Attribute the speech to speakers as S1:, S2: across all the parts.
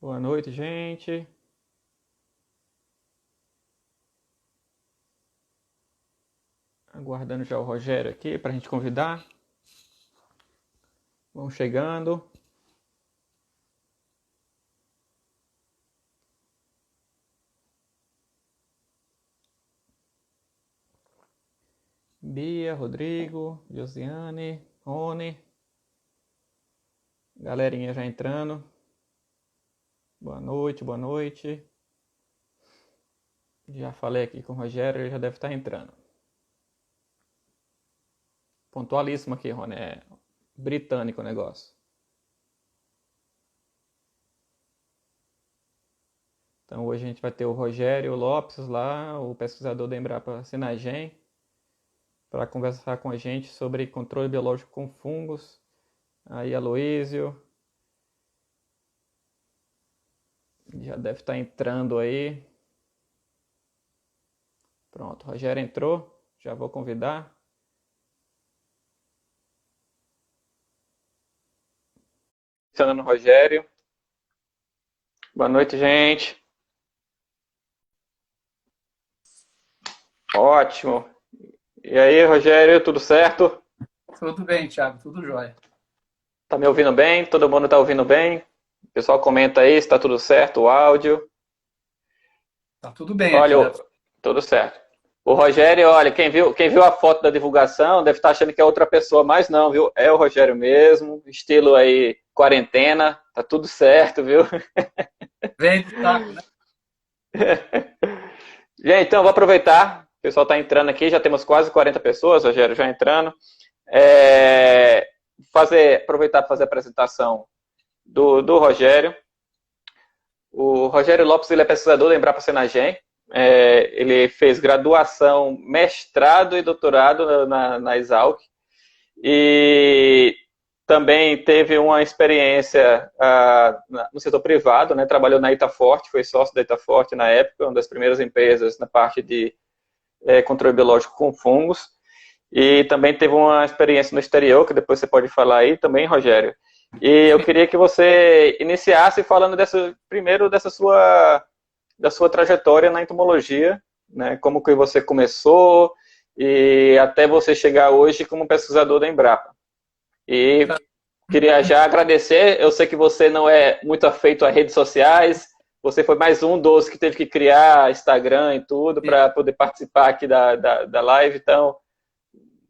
S1: Boa noite, gente. Aguardando já o Rogério aqui para a gente convidar. Vão chegando. Bia, Rodrigo, Josiane, Rony. Galerinha já entrando. Boa noite, boa noite. Já falei aqui com o Rogério, ele já deve estar entrando. Pontualíssimo aqui, Rony. É britânico o negócio. Então hoje a gente vai ter o Rogério Lopes lá, o pesquisador da Embrapa Sinagem, para conversar com a gente sobre controle biológico com fungos. Aí, Aloísio. Já deve estar entrando aí. Pronto, o Rogério entrou. Já vou convidar. Adicionando o Rogério. Boa noite, gente. Ótimo. E aí, Rogério, tudo certo?
S2: Tudo bem, Thiago, tudo jóia.
S1: Tá me ouvindo bem? Todo mundo tá ouvindo bem? O pessoal comenta aí se tá tudo certo, o áudio.
S2: Tá tudo bem aqui.
S1: Olha, tudo certo. O Rogério, olha, quem viu a foto da divulgação deve estar achando que é outra pessoa, mas não, viu? É o Rogério mesmo, estilo aí quarentena, tá tudo certo, viu?
S2: Vem do saco, né?
S1: Gente, então vou aproveitar, o pessoal está entrando aqui, já temos quase 40 pessoas, Rogério, já entrando. Aproveitar para fazer a apresentação do Rogério. O Rogério Lopes, ele é pesquisador da Embrapa Senagem. Ele fez graduação, mestrado e doutorado na Exalc. E também teve uma experiência no setor privado, né? Trabalhou na Itaforte, foi sócio da Itaforte na época, uma das primeiras empresas na parte de controle biológico com fungos. E também teve uma experiência no exterior, que depois você pode falar aí também, Rogério. E eu queria que você iniciasse falando primeiro da sua trajetória na entomologia, né? Como que você começou e até você chegar hoje como pesquisador da Embrapa. E queria já agradecer, eu sei que você não é muito afeito a redes sociais, você foi mais um dos que teve que criar Instagram e tudo para poder participar aqui da live, então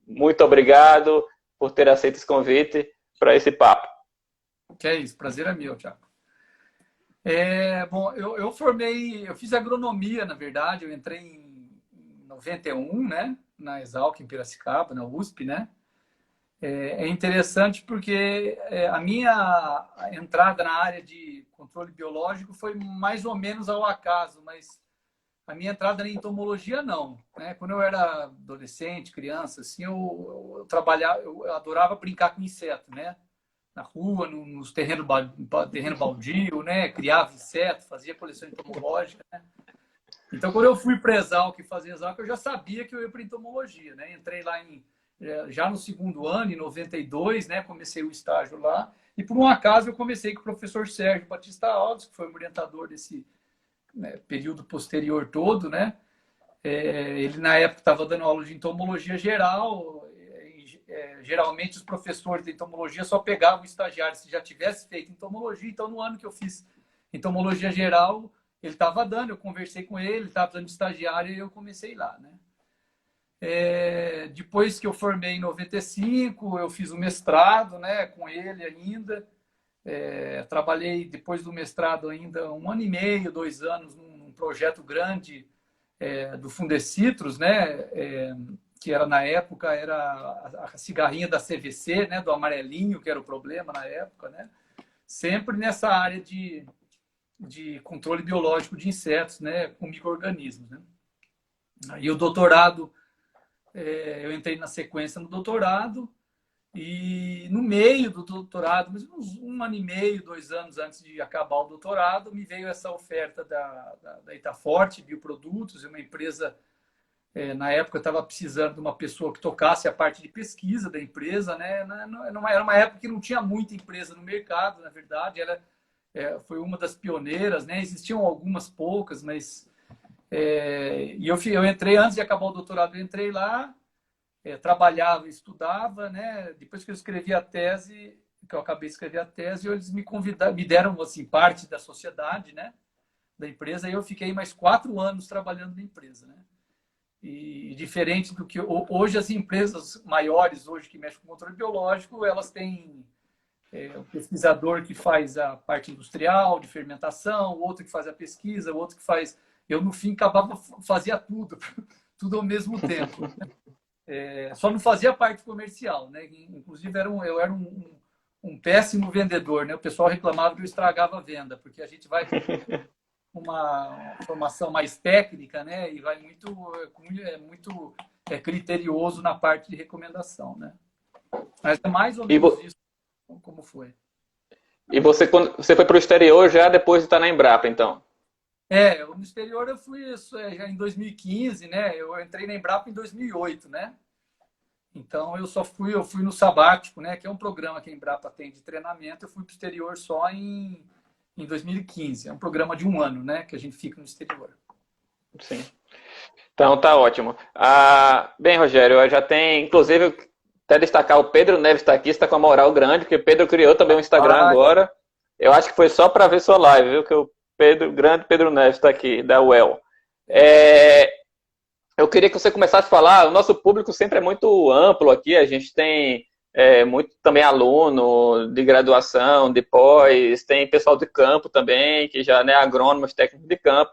S1: muito obrigado por ter aceito esse convite para esse papo.
S2: Que é isso, prazer é meu, Thiago. Bom, eu fiz agronomia, na verdade, eu entrei em 91, né, na Exalc, em Piracicaba, na USP, né. É interessante porque a minha entrada na área de controle biológico foi mais ou menos ao acaso, mas a minha entrada na entomologia não, né? Quando eu era adolescente, criança, assim, eu trabalhava, eu adorava brincar com inseto, né? Na rua, nos terreno baldio, né? Criava inseto, fazia coleção entomológica, né? Então, quando eu fui para Exalc fazer Exalc, eu já sabia que eu ia para entomologia, né? Entrei lá já no segundo ano, em 92, né? Comecei o estágio lá. E por um acaso eu comecei com o professor Sérgio Batista Alves, que foi o orientador desse, né, período posterior todo, né? Ele, na época, estava dando aula de entomologia geral. Geralmente, os professores de entomologia só pegavam estagiários se já tivesse feito entomologia. Então, no ano que eu fiz entomologia geral, ele estava dando, eu conversei com ele estava dando estagiário e eu comecei lá, né? Depois que eu formei em 95, eu fiz o mestrado, né, com ele ainda. Trabalhei depois do mestrado ainda 1 ano e meio, 2 anos num projeto grande do Fundecitrus, né? Que era na época era a cigarrinha da CVC, né? Do amarelinho, que era o problema na época, né? Sempre nessa área de controle biológico de insetos, né? Com micro-organismos, né? E o doutorado, eu entrei na sequência no doutorado. E no meio do doutorado, mas uns 1 ano e meio, 2 anos antes de acabar o doutorado, me veio essa oferta da Itaforte Bioprodutos, uma empresa, na época estava precisando de uma pessoa que tocasse a parte de pesquisa da empresa, né? Era uma época que não tinha muita empresa no mercado, na verdade, foi uma das pioneiras, né? Existiam algumas poucas, mas... e eu entrei, antes de acabar o doutorado, eu entrei lá, trabalhava e estudava, né? Depois que eu escrevi a tese, que eu acabei de escrever a tese, eles me convidaram, me deram, assim, parte da sociedade, né? Da empresa, e eu fiquei mais 4 anos trabalhando na empresa, né? E diferente do que hoje, as empresas maiores hoje que mexem com controle biológico, elas têm o pesquisador que faz a parte industrial de fermentação, o outro que faz a pesquisa, o outro que faz... Eu, no fim, fazia tudo, tudo ao mesmo tempo. Só não fazia a parte comercial, né? Inclusive, eu era um péssimo vendedor, né? O pessoal reclamava que eu estragava a venda, porque a gente vai uma formação mais técnica, né? E vai muito criterioso na parte de recomendação, né? Mas é mais ou menos isso como foi.
S1: E você, quando você foi para o exterior já depois de estar na Embrapa, então?
S2: No exterior eu fui já em 2015, né? Eu entrei na Embrapa em 2008, né? Então eu fui no sabático, né? Que é um programa que a Embrapa tem de treinamento. Eu fui para o exterior só em 2015. É um programa de 1 ano, né? Que a gente fica no exterior.
S1: Sim. Então tá ótimo. Bem, Rogério, eu já tenho, inclusive, até destacar o Pedro Neves está aqui, está com a moral grande, porque o Pedro criou também um Instagram agora. Eu acho que foi só para ver sua live, viu? Que o grande Pedro Neves está aqui, da UEL. Eu queria que você começasse a falar, o nosso público sempre é muito amplo aqui, a gente tem muito também aluno de graduação, de pós, tem pessoal de campo também, que já é né, agrônomos, técnicos de campo,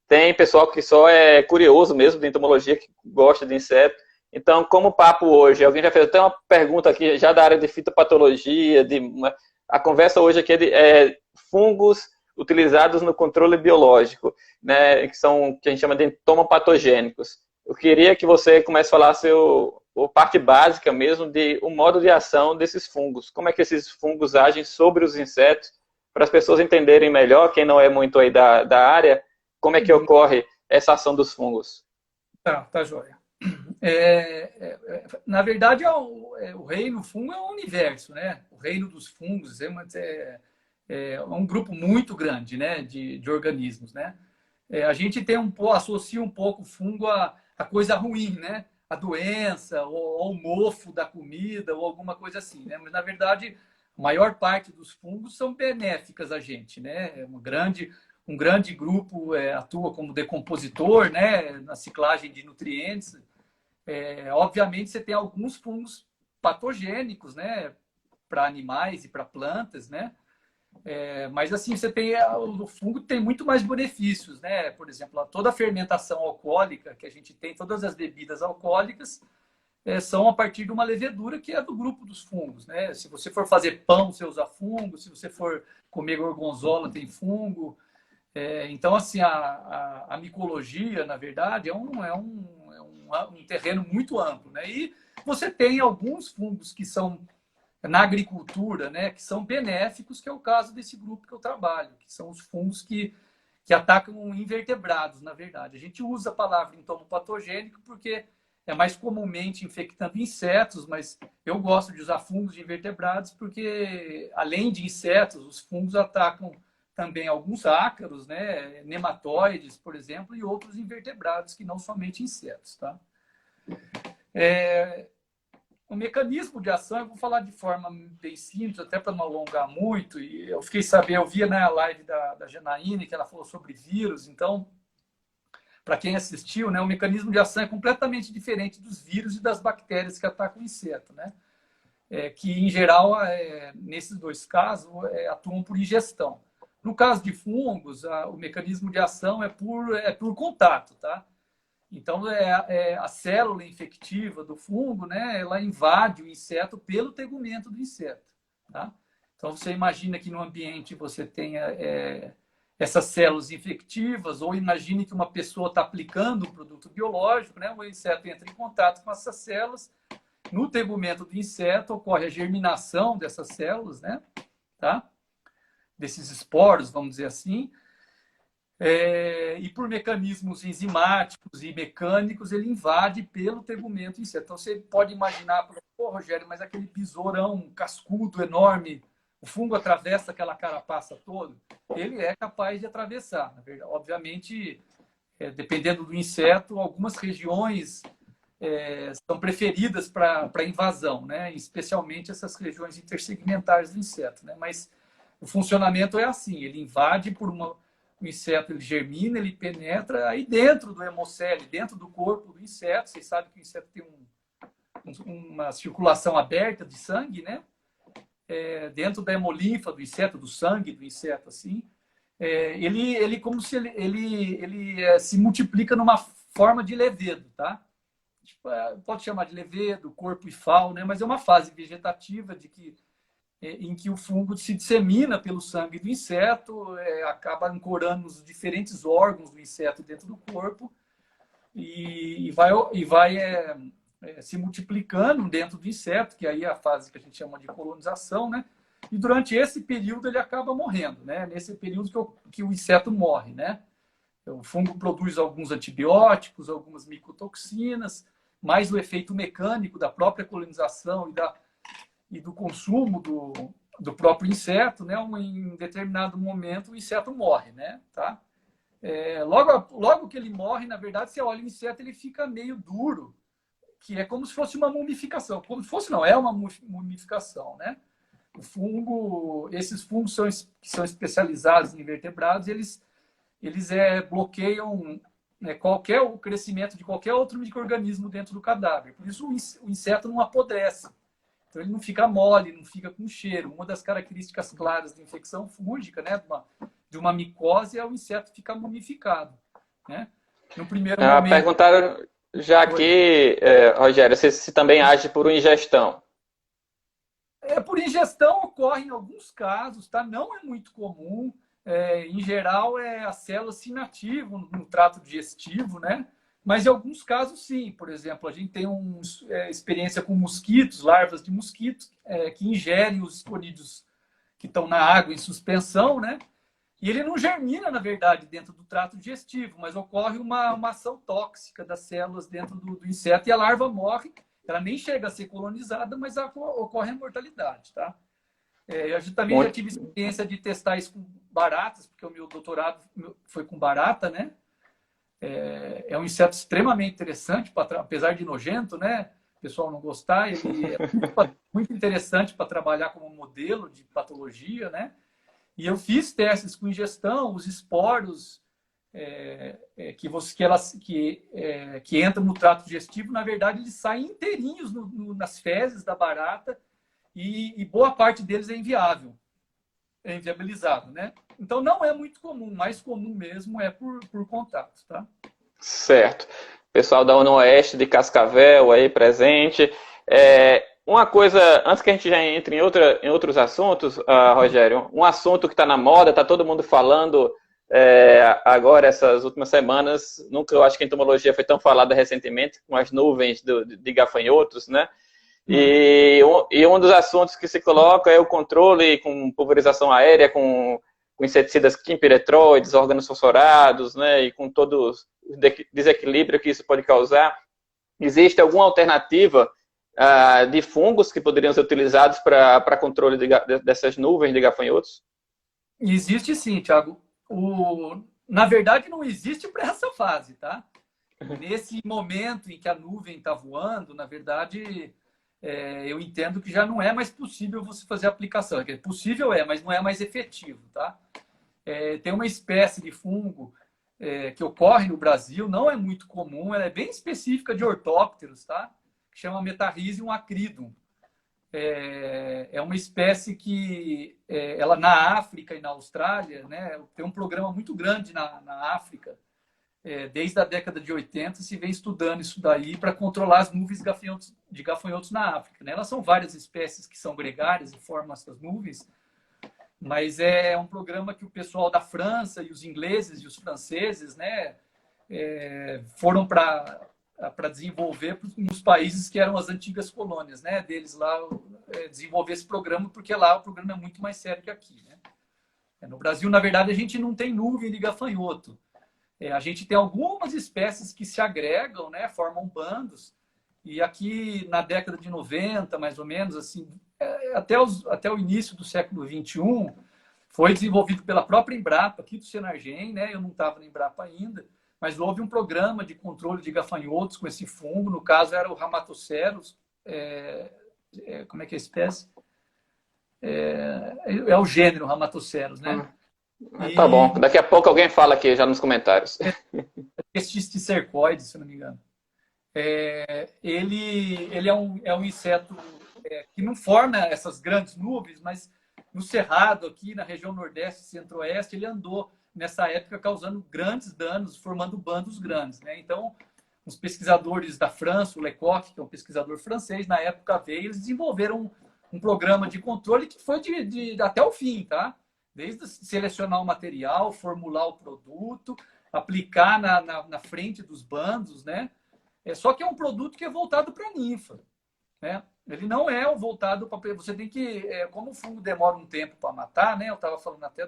S1: tem pessoal que só é curioso mesmo de entomologia, que gosta de inseto. Então, como papo hoje, alguém já fez até uma pergunta aqui, já da área de fitopatologia, a conversa hoje aqui é de fungos utilizados no controle biológico, né, que a gente chama de entomopatogênicos. Eu queria que você comece a falar a parte básica mesmo de o modo de ação desses fungos. Como é que esses fungos agem sobre os insetos, para as pessoas entenderem melhor, quem não é muito aí da área, como é que ocorre essa ação dos fungos.
S2: Tá joia. Na verdade, o reino fungo é um universo, né? O reino dos fungos é um grupo muito grande, né? De organismos, né? A gente associa um pouco o fungo a coisa ruim, né? A doença, ou o mofo da comida, ou alguma coisa assim, né? Mas, na verdade, a maior parte dos fungos são benéficas a gente, né? Um grande grupo atua como decompositor, né? Na ciclagem de nutrientes. Obviamente, você tem alguns fungos patogênicos, né? Para animais e para plantas, né? Mas assim, o fungo tem muito mais benefícios, né? Por exemplo, toda a fermentação alcoólica que a gente tem, todas as bebidas alcoólicas são a partir de uma levedura que é do grupo dos fungos, né? Se você for fazer pão, você usa fungo. Se você for comer gorgonzola, tem fungo. Então, assim, a micologia, na verdade, é um terreno muito amplo, né? E você tem alguns fungos que são na agricultura, né, que são benéficos, que é o caso desse grupo que eu trabalho, que são os fungos que atacam invertebrados, na verdade. A gente usa a palavra entomopatogênico porque é mais comumente infectando insetos, mas eu gosto de usar fungos de invertebrados porque, além de insetos, os fungos atacam também alguns ácaros, né, nematóides, por exemplo, e outros invertebrados que não somente insetos, tá? O mecanismo de ação, eu vou falar de forma bem simples, até para não alongar muito, e eu fiquei sabendo, eu via na live da Janaíne que ela falou sobre vírus, então, para quem assistiu, né, o mecanismo de ação é completamente diferente dos vírus e das bactérias que atacam o inseto, né? Que, em geral, nesses dois casos, atuam por ingestão. No caso de fungos, o mecanismo de ação é por contato, tá? Então, a célula infectiva do fungo, né, ela invade o inseto pelo tegumento do inseto. Tá? Então, você imagina que no ambiente você tenha essas células infectivas, ou imagine que uma pessoa está aplicando um produto biológico, né, o inseto entra em contato com essas células, no tegumento do inseto ocorre a germinação dessas células, né, tá? Desses esporos, vamos dizer assim, e por mecanismos enzimáticos e mecânicos, ele invade pelo tegumento inseto. Então, você pode imaginar, pô, Rogério, mas aquele besourão cascudo, enorme, o fungo atravessa aquela carapaça toda, ele é capaz de atravessar. Na verdade, obviamente, dependendo do inseto, algumas regiões são preferidas para invasão, né? Especialmente essas regiões intersegmentares do inseto, né? Mas o funcionamento é assim, ele invade o inseto, ele germina, ele penetra aí dentro do hemocele, dentro do corpo do inseto. Vocês sabem que o inseto tem uma circulação aberta de sangue, né? Dentro da hemolinfa do inseto, do sangue do inseto, assim. Ele como se ele se multiplica numa forma de levedo, tá? Tipo, pode chamar de levedo, corpo e fal, né? Mas é uma fase vegetativa em que o fungo se dissemina pelo sangue do inseto, acaba ancorando os diferentes órgãos do inseto dentro do corpo e vai se multiplicando dentro do inseto, que aí é a fase que a gente chama de colonização, né? E durante esse período ele acaba morrendo, né? Nesse período que o inseto morre, né? O fungo produz alguns antibióticos, algumas micotoxinas, mais o efeito mecânico da própria colonização e do consumo do próprio inseto, né? Em determinado momento o inseto morre, né? Tá? Logo que ele morre, na verdade, você olha o inseto, ele fica meio duro, que é como se fosse uma mumificação. Como se fosse, não, é uma mumificação, né? Esses fungos que são especializados em invertebrados, eles bloqueiam, né, o crescimento de qualquer outro micro-organismo dentro do cadáver. Por isso o inseto não apodrece. Então ele não fica mole, não fica com cheiro. Uma das características claras da infecção fúngica, né, de uma micose, é o inseto ficar mumificado, né? No primeiro momento...
S1: Perguntaram já aqui, Rogério, se também age por ingestão.
S2: Por ingestão ocorre em alguns casos, tá? Não é muito comum. Em geral, as células se inativam no trato digestivo, né? Mas em alguns casos, sim. Por exemplo, a gente tem experiência com mosquitos, larvas de mosquitos, que ingerem os esporídeos que estão na água em suspensão, né? E ele não germina, na verdade, dentro do trato digestivo, mas ocorre uma ação tóxica das células dentro do inseto e a larva morre. Ela nem chega a ser colonizada, mas ocorre a mortalidade, tá? Eu também já tive experiência de testar isso com baratas, porque o meu doutorado foi com barata, né? É um inseto extremamente interessante, apesar de nojento, né? O pessoal não gostar, ele é muito interessante para trabalhar como modelo de patologia, né? E eu fiz testes com ingestão, os esporos que entram no trato digestivo, na verdade, eles saem inteirinhos nas fezes da barata e boa parte deles é inviável, é inviabilizado, né? Então não é muito comum, mais comum mesmo é por contato, tá?
S1: Certo. Pessoal da Oeste de Cascavel aí presente. Uma coisa, antes que a gente já entre em outros assuntos, Rogério, um assunto que está na moda, está todo mundo falando agora, essas últimas semanas, nunca eu acho que a entomologia foi tão falada recentemente, com as nuvens de gafanhotos, né? E um dos assuntos que se coloca é o controle com pulverização aérea, com inseticidas quimpiretróides, órgãos fosforados, né? E com todo o desequilíbrio que isso pode causar. Existe alguma alternativa de fungos que poderiam ser utilizados para controle dessas nuvens de gafanhotos?
S2: Existe sim, Thiago. Na verdade, não existe para essa fase, tá? Nesse momento em que a nuvem está voando, na verdade, eu entendo que já não é mais possível você fazer a aplicação. Possível mas não é mais efetivo, tá? Tem uma espécie de fungo que ocorre no Brasil, não é muito comum, ela é bem específica de ortópteros, tá? Que chama Metarrhizium acridum. É uma espécie que ela na África e na Austrália, né, tem um programa muito grande na África. Desde a década de 80 se vem estudando isso daí para controlar as nuvens de gafanhotos na África, né? Elas são várias espécies que são gregárias e formam essas nuvens, mas é um programa que o pessoal da França e os ingleses e os franceses, né, foram para desenvolver nos países que eram as antigas colônias, né, deles lá, desenvolver esse programa, porque lá o programa é muito mais sério que aqui, né? No Brasil, na verdade, a gente não tem nuvem de gafanhoto. A gente tem algumas espécies que se agregam, né, formam bandos, e aqui na década de 90, mais ou menos, assim, até o início do século XXI, foi desenvolvido pela própria Embrapa, aqui do Senargem, né? Eu não estava na Embrapa ainda, mas houve um programa de controle de gafanhotos com esse fungo, no caso era o Ramatoceros, como é que é a espécie? É o gênero Ramatoceros, né?
S1: Tá bom, daqui a pouco alguém fala aqui já nos comentários.
S2: Esticercoide, se não me engano. Ele é um inseto que não forma essas grandes nuvens, mas no Cerrado, aqui na região Nordeste e Centro-Oeste, ele andou nessa época causando grandes danos, formando bandos grandes, né? Então, os pesquisadores da França, o Lecoq, que é um pesquisador francês, na época veio, eles desenvolveram um programa de controle que foi até o fim, tá? Desde selecionar o material, formular o produto, aplicar na frente dos bandos, né? Só que é um produto que é voltado para ninfa, né? Ele não é voltado para... Você tem que... como o fungo demora um tempo para matar, né? Eu estava falando até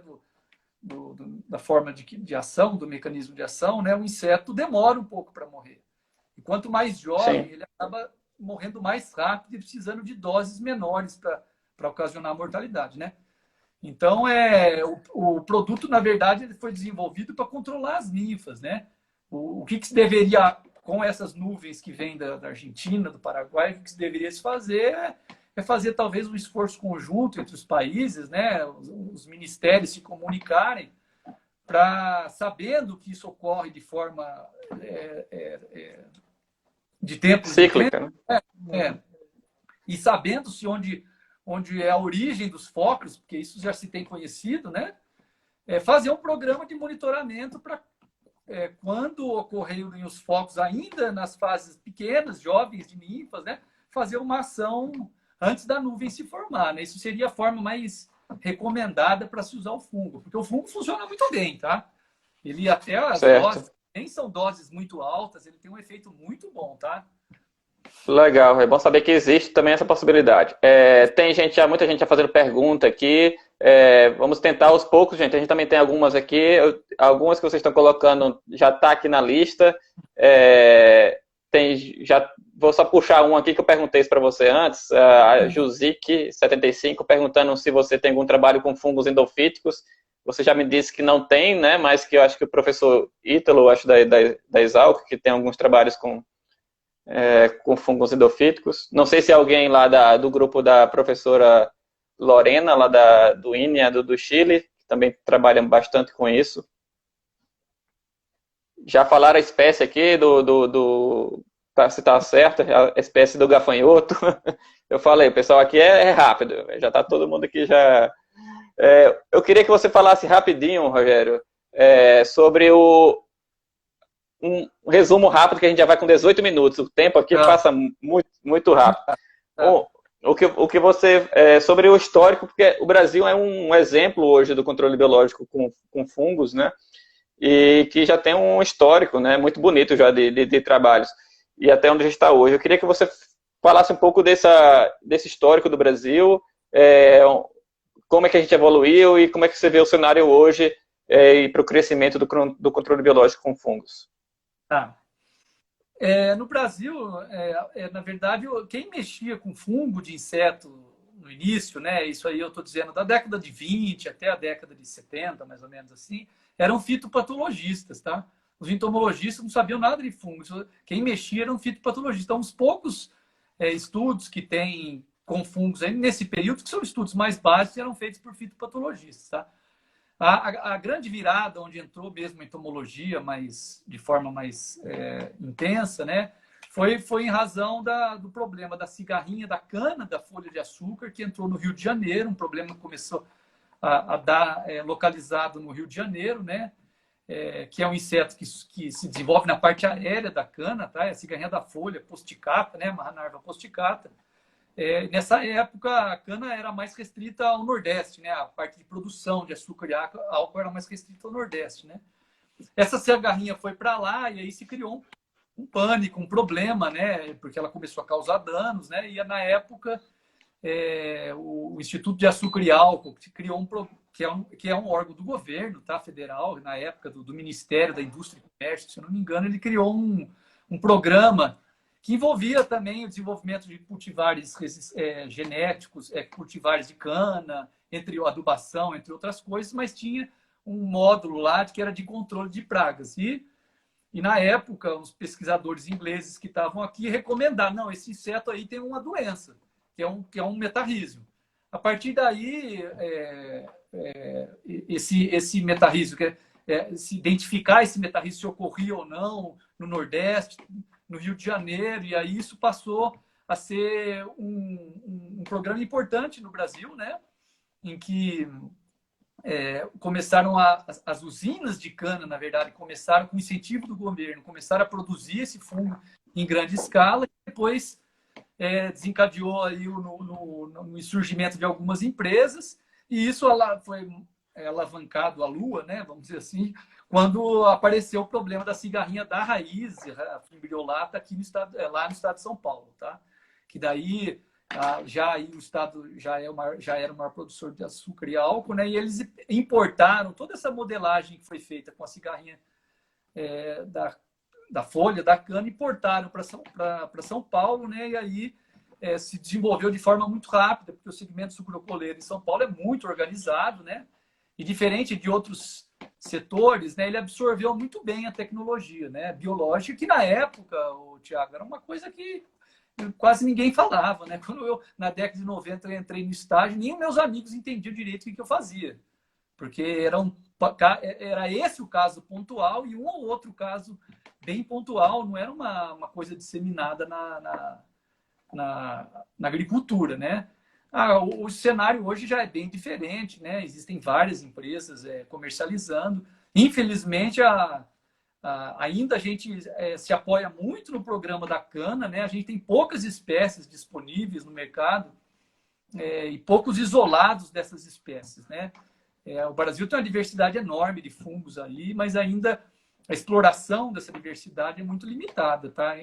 S2: da forma de ação, do mecanismo de ação, né? O inseto demora um pouco para morrer. E quanto mais jovem, Sim. ele acaba morrendo mais rápido e precisando de doses menores para ocasionar a mortalidade, né? Então, o produto, na verdade, ele foi desenvolvido para controlar as ninfas, né? O que se deveria, com essas nuvens que vêm da Argentina, do Paraguai, o que se deveria se fazer é fazer talvez um esforço conjunto entre os países, né? Os ministérios se comunicarem para, sabendo que isso ocorre de forma de tempo
S1: cíclica,
S2: né? E sabendo-se onde é a origem dos focos, porque isso já se tem conhecido, né? Fazer um programa de monitoramento para quando ocorrerem os focos ainda nas fases pequenas, jovens de ninfas, né? Fazer uma ação antes da nuvem se formar, né? Isso seria a forma mais recomendada para se usar o fungo, porque o fungo funciona muito bem, tá? Ele até as doses nem são doses muito altas, ele tem um efeito muito bom, tá?
S1: Legal, é bom saber que existe também essa possibilidade. Tem muita gente já fazendo pergunta aqui. Vamos tentar aos poucos, gente. A gente também tem algumas aqui. Algumas que vocês estão colocando já está aqui na lista. Vou só puxar um aqui que eu perguntei isso para você antes. A Juzik75 perguntando se você tem algum trabalho com fungos endofíticos. Você já me disse que não tem, né? Mas que eu acho que o professor Ítalo, acho da Exalc, que tem alguns trabalhos com fungos endofíticos. Não sei se alguém lá do grupo da professora Lorena, lá do INEA, do Chile, que também trabalha bastante com isso. Já falaram a espécie aqui se está certo, a espécie do gafanhoto. Eu falei, o pessoal aqui é rápido, já está todo mundo aqui já... eu queria que você falasse rapidinho, Rogério, sobre um resumo rápido, que a gente já vai com 18 minutos. O tempo aqui passa muito, muito rápido. O que você... sobre o histórico, porque o Brasil é um exemplo hoje do controle biológico com fungos, né? E que já tem um histórico, né, muito bonito já de trabalhos. E até onde a gente está hoje. Eu queria que você falasse um pouco desse histórico do Brasil, como é que a gente evoluiu e como é que você vê o cenário hoje e para o crescimento do controle biológico com fungos.
S2: Tá. No Brasil, na verdade, quem mexia com fungo de inseto no início, né, isso aí eu estou dizendo da década de 20 até a década de 70, mais ou menos assim, eram fitopatologistas, tá? Os entomologistas não sabiam nada de fungos. Quem mexia eram fitopatologistas. Então, os poucos estudos que tem com fungos aí, nesse período, que são estudos mais básicos, eram feitos por fitopatologistas, tá? A grande virada, onde entrou mesmo a entomologia de forma mais intensa, né, foi em razão do problema da cigarrinha, da cana, da folha de açúcar, que entrou no Rio de Janeiro, um problema que começou a dar localizado no Rio de Janeiro, né, que é um inseto que se desenvolve na parte aérea da cana, tá? É a cigarrinha da folha, posticata, né, Maranarva posticata. Nessa época, a cana era mais restrita ao Nordeste, né? A parte de produção de açúcar e álcool era mais restrita ao Nordeste, né? Essa cigarrinha foi para lá e aí se criou um pânico, um problema, né? Porque ela começou a causar danos, né? E na época, o Instituto de Açúcar e Álcool que criou que é um órgão do governo, tá? Federal, na época do Ministério da Indústria e Comércio, se eu não me engano, ele criou um programa que envolvia também o desenvolvimento de cultivares genéticos, cultivares de cana, entre adubação, entre outras coisas, mas tinha um módulo lá que era de controle de pragas. E na época, os pesquisadores ingleses que estavam aqui recomendaram, não, esse inseto aí tem uma doença, que é um metarrísio. A partir daí, esse metarrísio, se identificar esse metarrísio se ocorria ou não no Nordeste, no Rio de Janeiro, e aí isso passou a ser um programa importante no Brasil, né? Em que começaram as usinas de cana, na verdade, começaram com incentivo do governo, começaram a produzir esse fungo em grande escala, e depois desencadeou aí no surgimento de algumas empresas, e isso foi alavancado à lua, né, vamos dizer assim, quando apareceu o problema da cigarrinha da raiz, a fimbriolata, aqui lá no estado de São Paulo, tá? Que daí já aí o estado já era o maior produtor de açúcar e álcool, né? E eles importaram toda essa modelagem que foi feita com a cigarrinha da folha da cana, importaram para São Paulo, né? E aí se desenvolveu de forma muito rápida, porque o segmento sucrocoleiro em São Paulo é muito organizado, né? E diferente de outros setores, né? Ele absorveu muito bem a tecnologia, né? Biológica, que na época, Tiago, era uma coisa que quase ninguém falava, né? Quando na década de 90, eu entrei no estágio, nem os meus amigos entendiam direito o que eu fazia. Porque era esse o caso pontual e um ou outro caso bem pontual, não era uma coisa disseminada na agricultura, né? O cenário hoje já é bem diferente, né? Existem várias empresas comercializando. Infelizmente, ainda a gente se apoia muito no programa da cana, né? A gente tem poucas espécies disponíveis no mercado e poucos isolados dessas espécies, né? O Brasil tem uma diversidade enorme de fungos aí, mas ainda a exploração dessa diversidade é muito limitada, tá?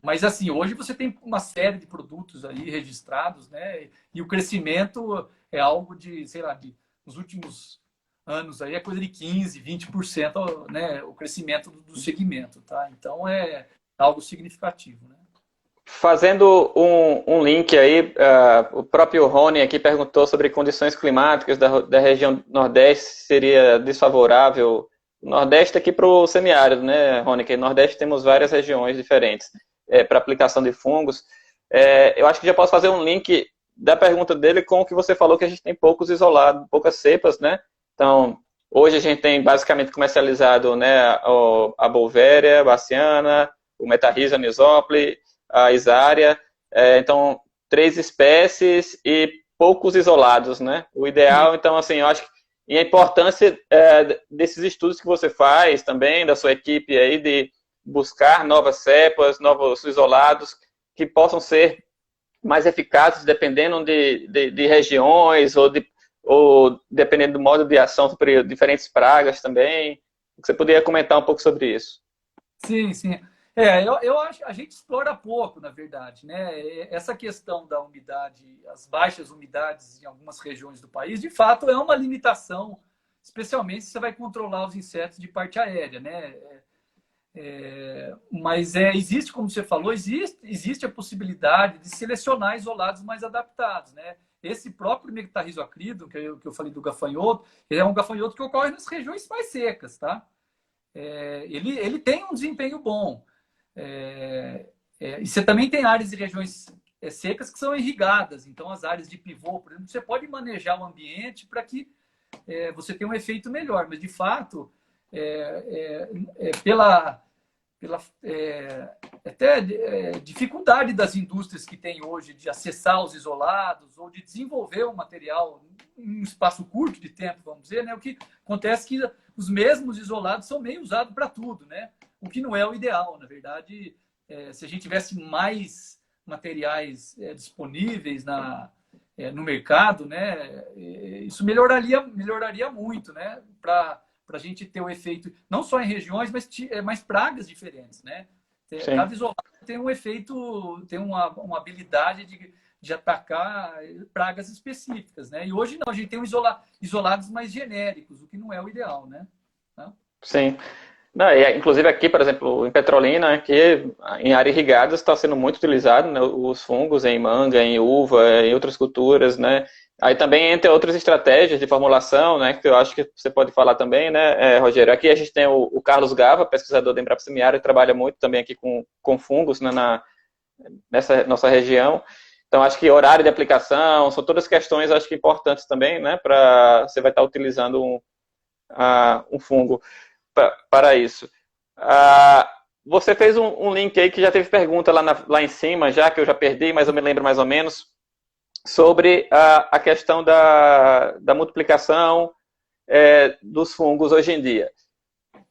S2: Mas assim, hoje você tem uma série de produtos aí registrados, né? E o crescimento é algo de, sei lá, nos últimos anos aí é coisa de 15%, 20%, né? O crescimento do segmento, tá? Então é algo significativo, né?
S1: Fazendo um link aí, o próprio Rony aqui perguntou sobre condições climáticas da região Nordeste, seria desfavorável. Nordeste aqui para o semiárido, né, Rony? Que no Nordeste temos várias regiões diferentes para aplicação de fungos. Eu acho que já posso fazer um link da pergunta dele com o que você falou, que a gente tem poucos isolados, poucas cepas, né? Então, hoje a gente tem basicamente comercializado, né, a Bovéria, a Baciana, o Metarrhiza anisopli, a Isária, então 3 espécies e poucos isolados, né? O ideal, então, assim, eu acho que e a importância desses estudos que você faz também, da sua equipe aí, de buscar novas cepas, novos isolados, que possam ser mais eficazes dependendo de regiões ou dependendo do modo de ação sobre diferentes pragas também. Você poderia comentar um pouco sobre isso?
S2: Sim, sim. Eu acho que a gente explora pouco, na verdade, né? Essa questão da umidade, as baixas umidades em algumas regiões do país, de fato, é uma limitação, especialmente se você vai controlar os insetos de parte aérea, né? Mas existe, como você falou, existe a possibilidade de selecionar isolados mais adaptados, né? Esse próprio Nectarrhizo acrido, que eu falei do gafanhoto, ele é um gafanhoto que ocorre nas regiões mais secas, tá? Ele tem um desempenho bom. E você também tem áreas e regiões secas que são irrigadas. Então, as áreas de pivô, por exemplo, você pode manejar o ambiente para que você tenha um efeito melhor. Mas, de fato, pela dificuldade das indústrias que tem hoje de acessar os isolados ou de desenvolver um material em um espaço curto de tempo, vamos dizer, né? O que acontece é que os mesmos isolados são meio usados para tudo, né? O que não é o ideal, na verdade. Se a gente tivesse mais materiais disponíveis no mercado, né? Isso melhoraria muito, né? Para a gente ter o efeito, não só em regiões, mas pragas diferentes, né? Cada isolado tem um efeito, tem uma habilidade de atacar pragas específicas, né? E hoje não, a gente tem isolados mais genéricos, o que não é o ideal, né?
S1: Sim. Não, inclusive aqui, por exemplo, em Petrolina, aqui em área irrigada está sendo muito utilizado, né, os fungos em manga, em uva, em outras culturas, né? Aí também entre outras estratégias de formulação, né, que eu acho que você pode falar também, né, Rogério? Aqui a gente tem o Carlos Gava, pesquisador da Embrapa Semiárido, que trabalha muito também aqui com fungos, né, nessa nossa região. Então acho que horário de aplicação, são todas questões, acho que importantes também, né, para você vai estar utilizando um fungo para isso. Você fez um link aí que já teve pergunta lá em cima, já que eu já perdi, mas eu me lembro mais ou menos, sobre a questão da multiplicação dos fungos hoje em dia.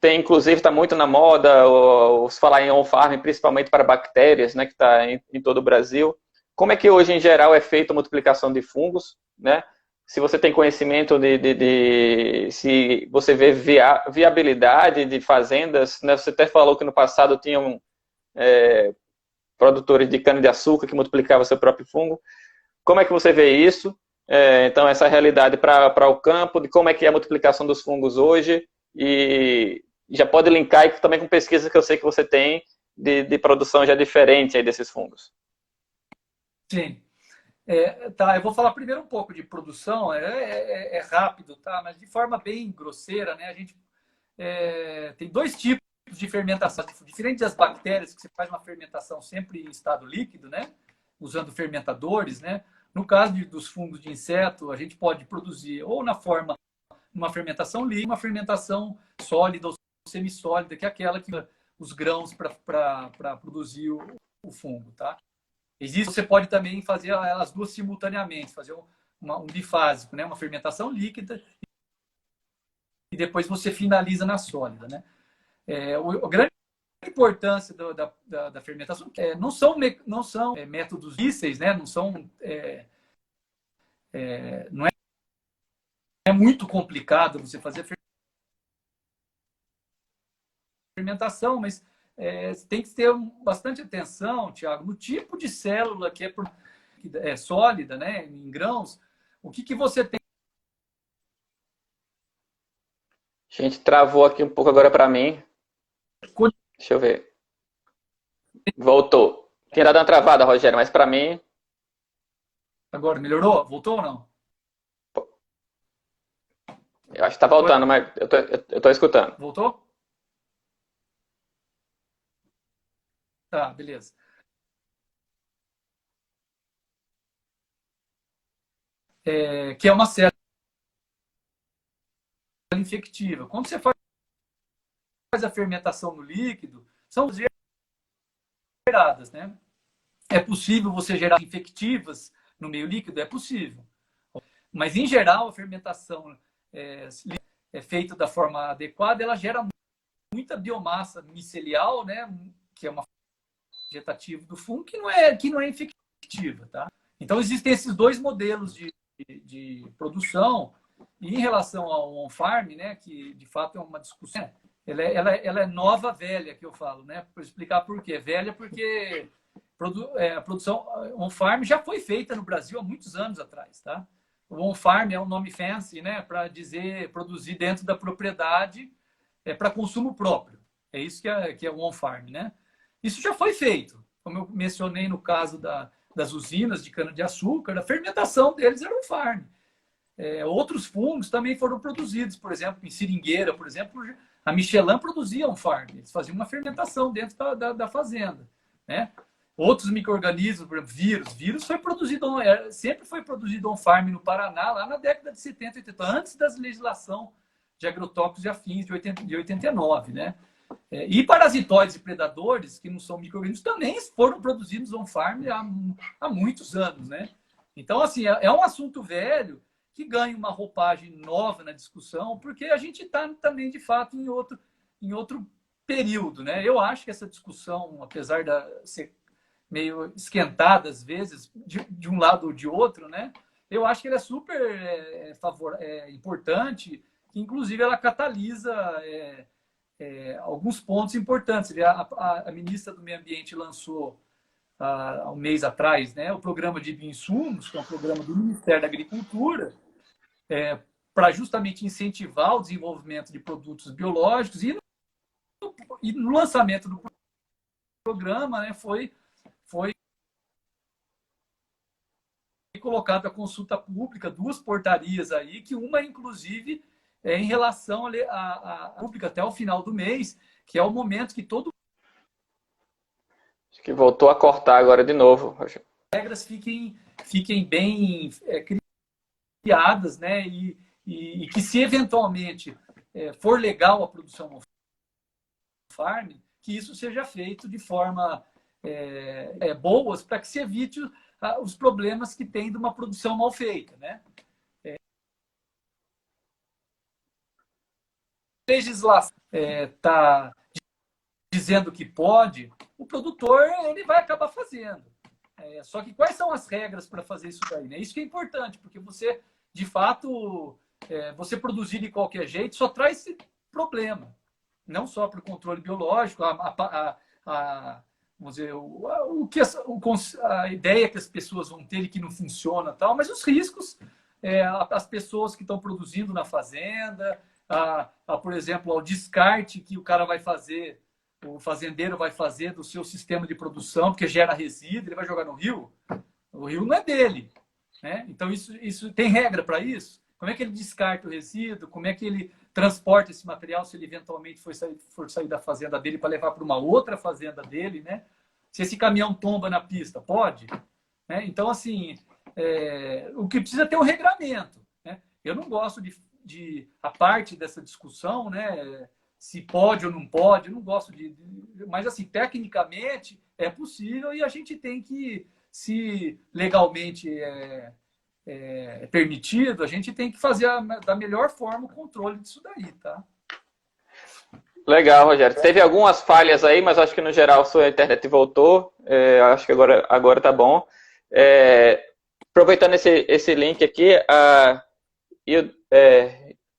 S1: Tem, inclusive, está muito na moda os falar em on-farm, principalmente para bactérias, né, que está em todo o Brasil. Como é que hoje, em geral, é feita a multiplicação de fungos, né? Se você tem conhecimento se você vê viabilidade de fazendas, né? Você até falou que no passado tinham produtores de cana-de-açúcar que multiplicavam seu próprio fungo. Como é que você vê isso? Então, essa realidade para o campo, de como é que é a multiplicação dos fungos hoje, e já pode linkar também com pesquisas que eu sei que você tem de produção já diferente aí desses fungos.
S2: Sim. Tá, eu vou falar primeiro um pouco de produção, é rápido, tá? Mas de forma bem grosseira, né? A gente tem dois tipos de fermentação, diferente das bactérias, que você faz uma fermentação sempre em estado líquido, né? Usando fermentadores, né? No caso dos fungos de inseto, a gente pode produzir ou na forma uma fermentação líquida, uma fermentação sólida ou semissólida, que é aquela que os grãos para produzir o fungo, tá? Existe, você pode também fazer as duas simultaneamente, fazer um bifásico, né? Uma fermentação líquida e depois você finaliza na sólida, né? A grande importância da fermentação não são métodos difíceis, né? Não são não é muito complicado você fazer a fermentação, mas tem que ter bastante atenção, Thiago, no tipo de célula que é sólida, né, em grãos. O que você tem?
S1: A gente travou aqui um pouco agora para mim. Deixa eu ver. Voltou. Tinha dado uma travada, Rogério, mas para mim...
S2: Agora, melhorou? Voltou ou não?
S1: Eu acho que está voltando, mas eu tô escutando.
S2: Voltou? Tá, beleza. Que é uma célula infectiva. Quando você faz a fermentação no líquido, são geradas, né? É possível você gerar infectivas no meio líquido? É possível. Mas, em geral, a fermentação feita da forma adequada, ela gera muita biomassa micelial, né? Que é uma vegetativa do fungo, que não é infectiva, tá? Então, existem esses dois modelos de produção. E em relação ao on-farm, né, que de fato é uma discussão, ela é nova, velha, que eu falo, né? Para explicar por quê. Velha porque a produção on-farm já foi feita no Brasil há muitos anos atrás, tá? O on-farm é um nome fancy, né, para dizer produzir dentro da propriedade para consumo próprio. É isso que é o on-farm, né? Isso já foi feito. Como eu mencionei no caso das usinas de cana-de-açúcar, a fermentação deles era on-farm. Outros fungos também foram produzidos, por exemplo, em seringueira, por exemplo, a Michelin produzia on-farm. Eles faziam uma fermentação dentro da fazenda, né? Outros micro-organismos, por exemplo, vírus foi produzido, sempre foi produzido on-farm no Paraná, lá na década de 70, 80, antes da legislação de agrotóxicos e afins de 89, né? E parasitoides e predadores, que não são micro-organismos, também foram produzidos on-farm há muitos anos, né? Então, assim, é um assunto velho que ganha uma roupagem nova na discussão, porque a gente está também, de fato, em outro período, né? Eu acho que essa discussão, apesar de ser meio esquentada às vezes, de um lado ou de outro, né? Eu acho que ela é super importante, que inclusive ela catalisa alguns pontos importantes. A ministra do Meio Ambiente lançou há um mês atrás, né, o programa de bioinsumos, que é um programa do Ministério da Agricultura, para justamente incentivar o desenvolvimento de produtos biológicos, e E no lançamento do programa, né, foi colocada a consulta pública, 2 portarias aí, que uma, inclusive, é em relação à pública até o final do mês, que é o momento que todo
S1: Acho que voltou a cortar agora de novo, Rogério.
S2: as regras fiquem bem criadas, né? E que se eventualmente for legal a produção no farm, que isso seja feito de forma boas para que se evite os problemas que tem de uma produção mal feita, né? A legislação está dizendo que pode, o produtor ele vai acabar fazendo. Só que quais são as regras para fazer isso daí? Né? Isso que é importante, porque você, de fato, você produzir de qualquer jeito só traz esse problema. Não só para o controle biológico, vamos dizer, a ideia que as pessoas vão ter e que não funciona, tal, mas os riscos, as pessoas que estão produzindo na fazenda, por exemplo, ao descarte que o cara vai fazer, o fazendeiro vai fazer do seu sistema de produção, porque gera resíduo, ele vai jogar no rio. O rio não é dele, né? Então, isso tem regra para isso? Como é que ele descarta o resíduo? Como é que ele transporta esse material se ele eventualmente for sair da fazenda dele para levar para uma outra fazenda dele, né? Se esse caminhão tomba na pista, pode? Né? Então, assim, o que precisa é ter um regramento. Né? Eu não gosto a parte dessa discussão, né? Se pode ou não pode, eu não gosto mas, assim, tecnicamente é possível e a gente tem que, se legalmente permitido, a gente tem que fazer da melhor forma o controle disso daí, tá?
S1: Legal, Rogério. Teve algumas falhas aí, mas acho que no geral sua internet voltou. Acho que agora tá bom. Aproveitando esse link aqui,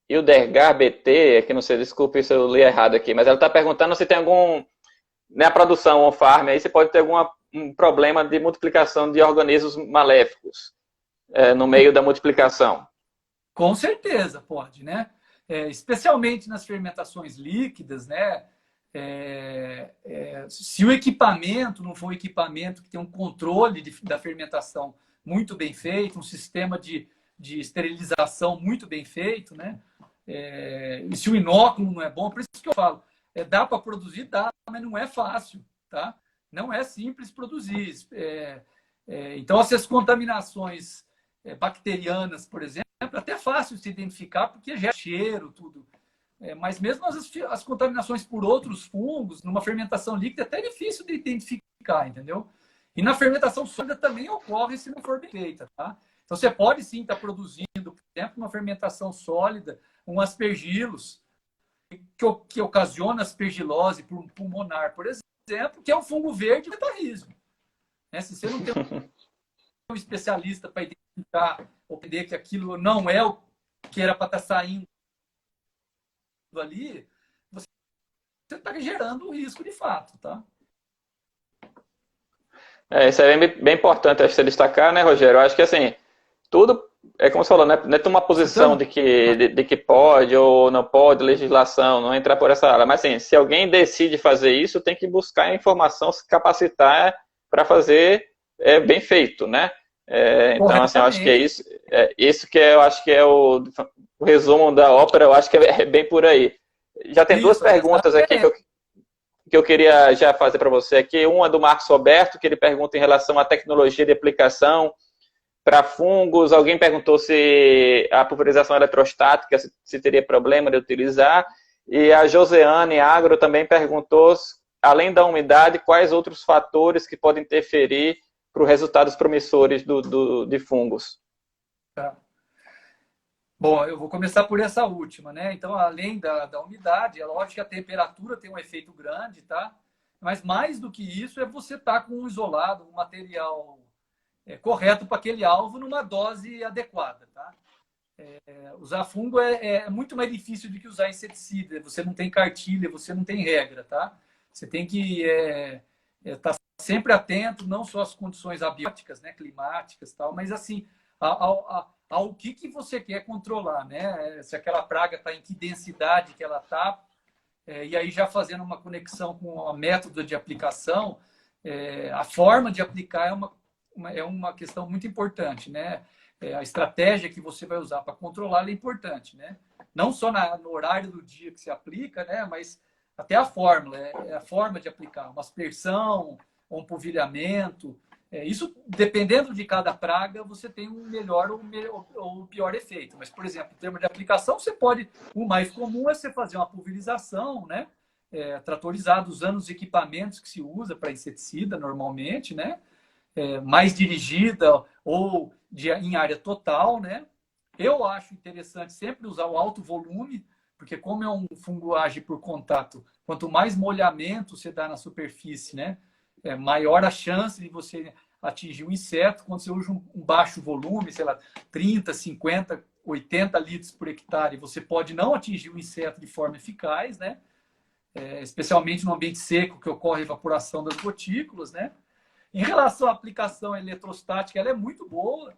S1: Ildergar BT, que não sei, desculpe se eu li errado aqui, mas ela está perguntando se tem algum, na produção on-farm, aí você pode ter um problema de multiplicação de organismos maléficos no meio da multiplicação.
S2: Com certeza pode, né? Especialmente nas fermentações líquidas, né? Se o equipamento não for um equipamento que tem um controle da fermentação muito bem feito, um sistema de esterilização muito bem feito, né? E se o inóculo não é bom, por isso que eu falo, dá para produzir, dá, mas não é fácil, tá? Não é simples produzir. Então, essas contaminações bacterianas, por exemplo, é até fácil se identificar, porque gera cheiro, tudo. Mas mesmo as contaminações por outros fungos, numa fermentação líquida, é até difícil de identificar, entendeu? E na fermentação sólida também ocorre se não for bem feita, tá? Então, você pode sim estar produzindo, por exemplo, uma fermentação sólida, um aspergilos, que ocasiona aspergilose pulmonar, por exemplo, que é um fungo verde de metarrismo. Se você não tem um especialista para identificar ou entender que aquilo não é o que era para estar saindo ali, você está gerando um risco de fato, tá?
S1: Isso é bem importante você destacar, né, Rogério? Eu acho que, assim, tudo, como você falou, né? Não é ter uma posição de que pode ou não pode, legislação, não entrar por essa área. Mas, assim, se alguém decide fazer isso, tem que buscar informação, se capacitar para fazer bem feito, né? Então, assim, eu acho que é isso que eu acho que é o resumo da ópera, eu acho que é bem por aí. Já tem duas perguntas aqui que eu queria já fazer para você aqui. Uma do Marcos Roberto, que ele pergunta em relação à tecnologia de aplicação para fungos. Alguém perguntou se a pulverização eletrostática, se teria problema de utilizar. E a Joseane Agro também perguntou, além da umidade, quais outros fatores que podem interferir para os resultados promissores de fungos.
S2: Tá. Bom, eu vou começar por essa última, né? Então, além da umidade, é lógico que a temperatura tem um efeito grande, tá? Mas mais do que isso é você estar com um isolado, um material correto para aquele alvo numa dose adequada, tá? Usar fungo é muito mais difícil do que usar inseticida. Você não tem cartilha, você não tem regra, tá? Você tem que estar sempre atento, não só às condições abióticas, né, climáticas, tal, mas assim ao que você quer controlar, né? Se aquela praga está em que densidade que ela está, E aí já fazendo uma conexão com o método de aplicação, a forma de aplicar é uma questão muito importante, né? A estratégia que você vai usar para controlar é importante, né? Não só no horário do dia que se aplica, né? Mas até a fórmula, a forma de aplicar, uma aspersão, um polvilhamento. Isso, dependendo de cada praga, você tem um melhor ou pior efeito. Mas, por exemplo, em termos de aplicação, o mais comum é você fazer uma pulverização, né? Tratorizada, usando os equipamentos que se usa para inseticida normalmente, né? Mais dirigida ou em área total, né? Eu acho interessante sempre usar o alto volume, porque como é um fungo age por contato, quanto mais molhamento você dá na superfície, né? Maior a chance de você atingir o inseto. Quando você usa um baixo volume, sei lá, 30, 50, 80 litros por hectare, você pode não atingir o inseto de forma eficaz, né? Especialmente no ambiente seco, que ocorre a evaporação das gotículas, né? Em relação à aplicação eletrostática, ela é muito boa.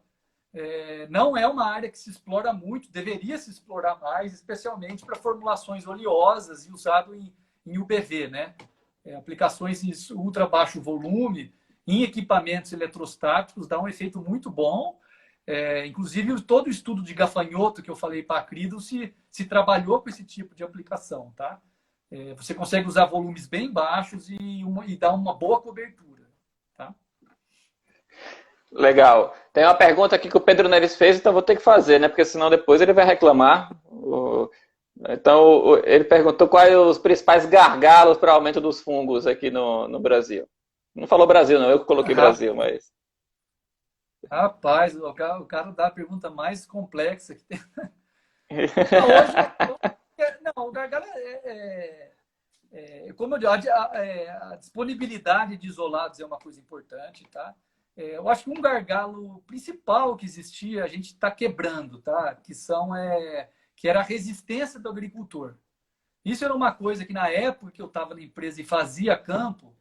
S2: Não é uma área que se explora muito, deveria se explorar mais, especialmente para formulações oleosas e usado em UBV, né? Aplicações em ultra baixo volume, em equipamentos eletrostáticos, dá um efeito muito bom. Inclusive, todo o estudo de gafanhoto que eu falei para a Acrido se trabalhou com esse tipo de aplicação, tá? Você consegue usar volumes bem baixos e dar uma boa cobertura, tá?
S1: Legal. Tem uma pergunta aqui que o Pedro Neres fez, então vou ter que fazer, né? Porque senão depois ele vai reclamar. Então, ele perguntou quais os principais gargalos para o aumento dos fungos aqui no Brasil. Não falou Brasil, não. Eu que coloquei Brasil, mas...
S2: Rapaz, o cara dá a pergunta mais complexa que tem. Não, hoje, o gargalo como eu digo, a disponibilidade de isolados é uma coisa importante, tá? Eu acho que um gargalo principal que existia, a gente está quebrando, tá? Que era a resistência do agricultor. Isso era uma coisa que, na época que eu estava na empresa e fazia campo,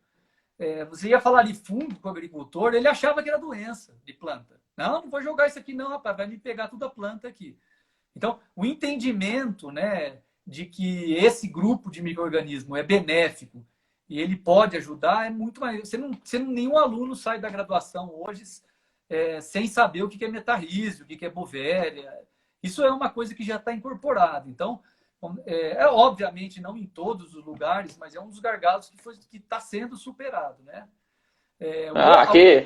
S2: você ia falar de fungo com o agricultor, ele achava que era doença de planta. Não vou jogar isso aqui não, rapaz, vai me pegar toda a planta aqui. Então, o entendimento, né, de que esse grupo de micro-organismo é benéfico e ele pode ajudar é muito mais. Nenhum aluno sai da graduação hoje sem saber o que é metarrísio, o que é bovéria. Isso é uma coisa que já está incorporada. Então, obviamente não em todos os lugares, mas é um dos gargalos que está sendo superado, né?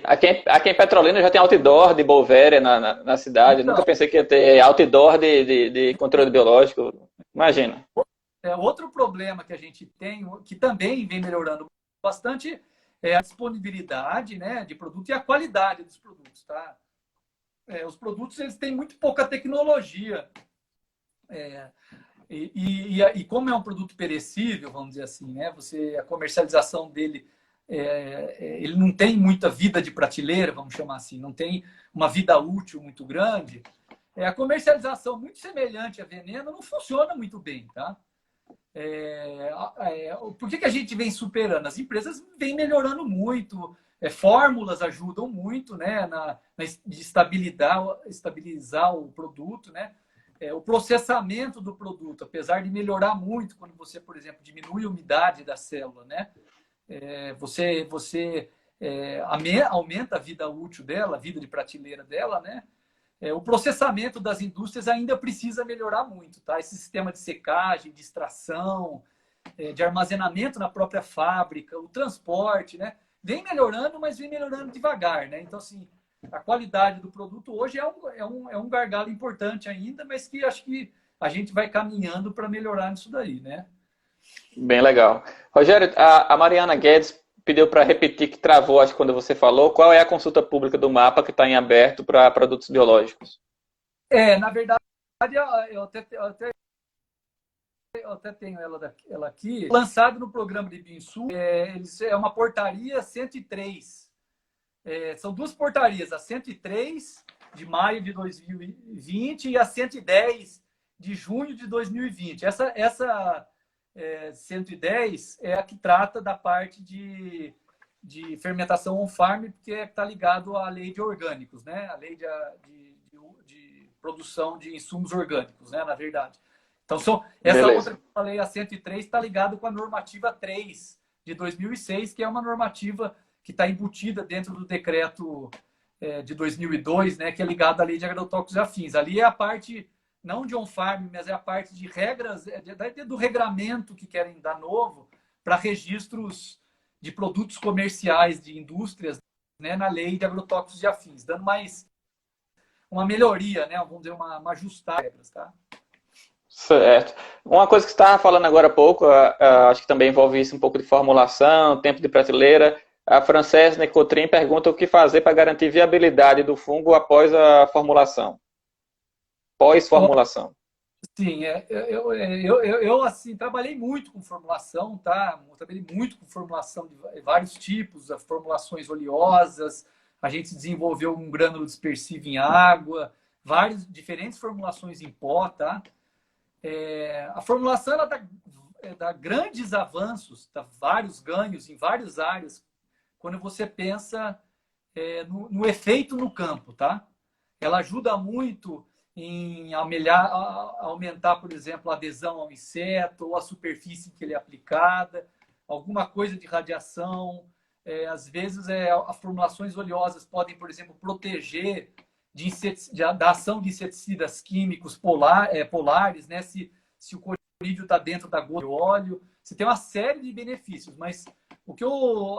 S1: Aqui em Petrolina já tem outdoor de Bovéria na cidade.
S2: Então,
S1: Nunca pensei que ia ter outdoor de controle biológico. Imagina.
S2: Outro problema que a gente tem, que também vem melhorando bastante, é a disponibilidade, né, de produto e a qualidade dos produtos, tá? Os produtos eles têm muito pouca tecnologia. E como é um produto perecível, vamos dizer assim, né, a comercialização dele, ele não tem muita vida de prateleira, vamos chamar assim, não tem uma vida útil muito grande. A comercialização muito semelhante a veneno não funciona muito bem, tá? Por que a gente vem superando? As empresas vêm melhorando muito, fórmulas ajudam muito, né, de estabilizar o produto, né? O processamento do produto, apesar de melhorar muito quando você, por exemplo, diminui a umidade da célula, né? Você aumenta a vida útil dela, a vida de prateleira dela, né? O processamento das indústrias ainda precisa melhorar muito, tá? Esse sistema de secagem, de extração, de armazenamento na própria fábrica, o transporte, né? Vem melhorando, mas vem melhorando devagar, né? Então, assim, a qualidade do produto hoje é um gargalo importante ainda, mas que acho que a gente vai caminhando para melhorar nisso daí, né?
S1: Bem legal. Rogério, a Mariana Guedes pediu para repetir que travou, acho que quando você falou, qual é a consulta pública do mapa que está em aberto para produtos biológicos?
S2: Na verdade, eu até tenho ela aqui, lançado no programa de Binsul, é uma portaria 103. São duas portarias, a 103 de maio de 2020 e a 110 de junho de 2020. Essa 110 é a que trata da parte de fermentação on-farm, porque está ligado à lei de orgânicos, né? A lei de produção de insumos orgânicos, né? Na verdade. Então, essa
S1: Beleza.
S2: outra que eu falei, a 103, está ligada com a normativa 3 de 2006, que é uma normativa que está embutida dentro do decreto de 2002, né, que é ligado à lei de agrotóxicos e afins. Ali é a parte, não de on-farm, mas é a parte de regras, do regramento que querem dar novo para registros de produtos comerciais de indústrias, né, na lei de agrotóxicos e afins, dando mais uma melhoria, né, vamos dizer, uma ajustada regras, tá?
S1: Certo. Uma coisa que você estava falando agora há pouco, acho que também envolve isso um pouco de formulação, tempo de prateleira. A Francesca Cotrim pergunta o que fazer para garantir viabilidade do fungo após a formulação, pós-formulação.
S2: Sim, eu assim, trabalhei muito com formulação, tá? Eu trabalhei muito com formulação de vários tipos, as formulações oleosas, a gente desenvolveu um grânulo dispersivo em água, várias diferentes formulações em pó, tá? A formulação ela dá grandes avanços, dá vários ganhos em várias áreas, quando você pensa no efeito no campo, tá? Ela ajuda muito em aumentar, por exemplo, a adesão ao inseto ou a superfície em que ele é aplicada, alguma coisa de radiação. Às vezes, as formulações oleosas podem, por exemplo, proteger da ação de inseticidas químicos polares, né? Se o corídeo está dentro da gota de óleo. Você tem uma série de benefícios, mas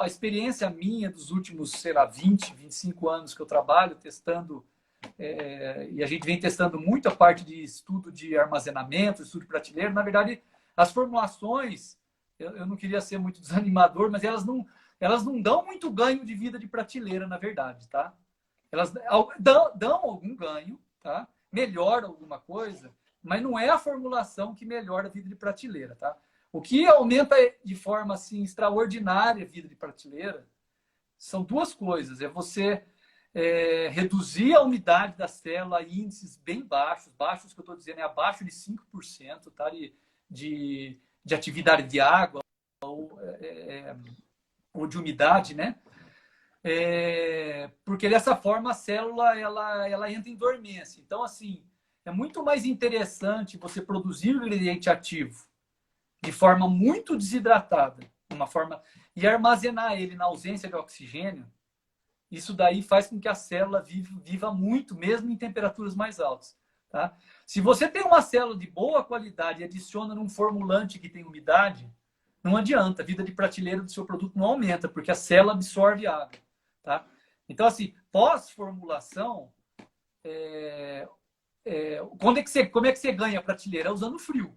S2: a experiência minha dos últimos, sei lá, 20, 25 anos que eu trabalho testando, e a gente vem testando muito a parte de estudo de armazenamento, estudo de prateleira. Na verdade, as formulações, eu não queria ser muito desanimador, mas elas não dão muito ganho de vida de prateleira, na verdade, tá? Elas dão algum ganho, tá? Melhora alguma coisa, mas não é a formulação que melhora a vida de prateleira, tá? O que aumenta de forma assim extraordinária a vida de prateleira são duas coisas. É você reduzir a umidade da célula a índices bem baixos, baixos que eu estou dizendo é abaixo de 5%, tá? de atividade de água ou de umidade, né? Porque dessa forma a célula ela entra em dormência. Então, assim, é muito mais interessante você produzir o ingrediente ativo de forma muito desidratada, e armazenar ele na ausência de oxigênio. Isso daí faz com que a célula viva muito, mesmo em temperaturas mais altas. Tá? Se você tem uma célula de boa qualidade e adiciona num formulante que tem umidade, não adianta, a vida de prateleira do seu produto não aumenta, porque a célula absorve água. Tá? Então, assim, pós-formulação, como é que você ganha a prateleira? É usando frio.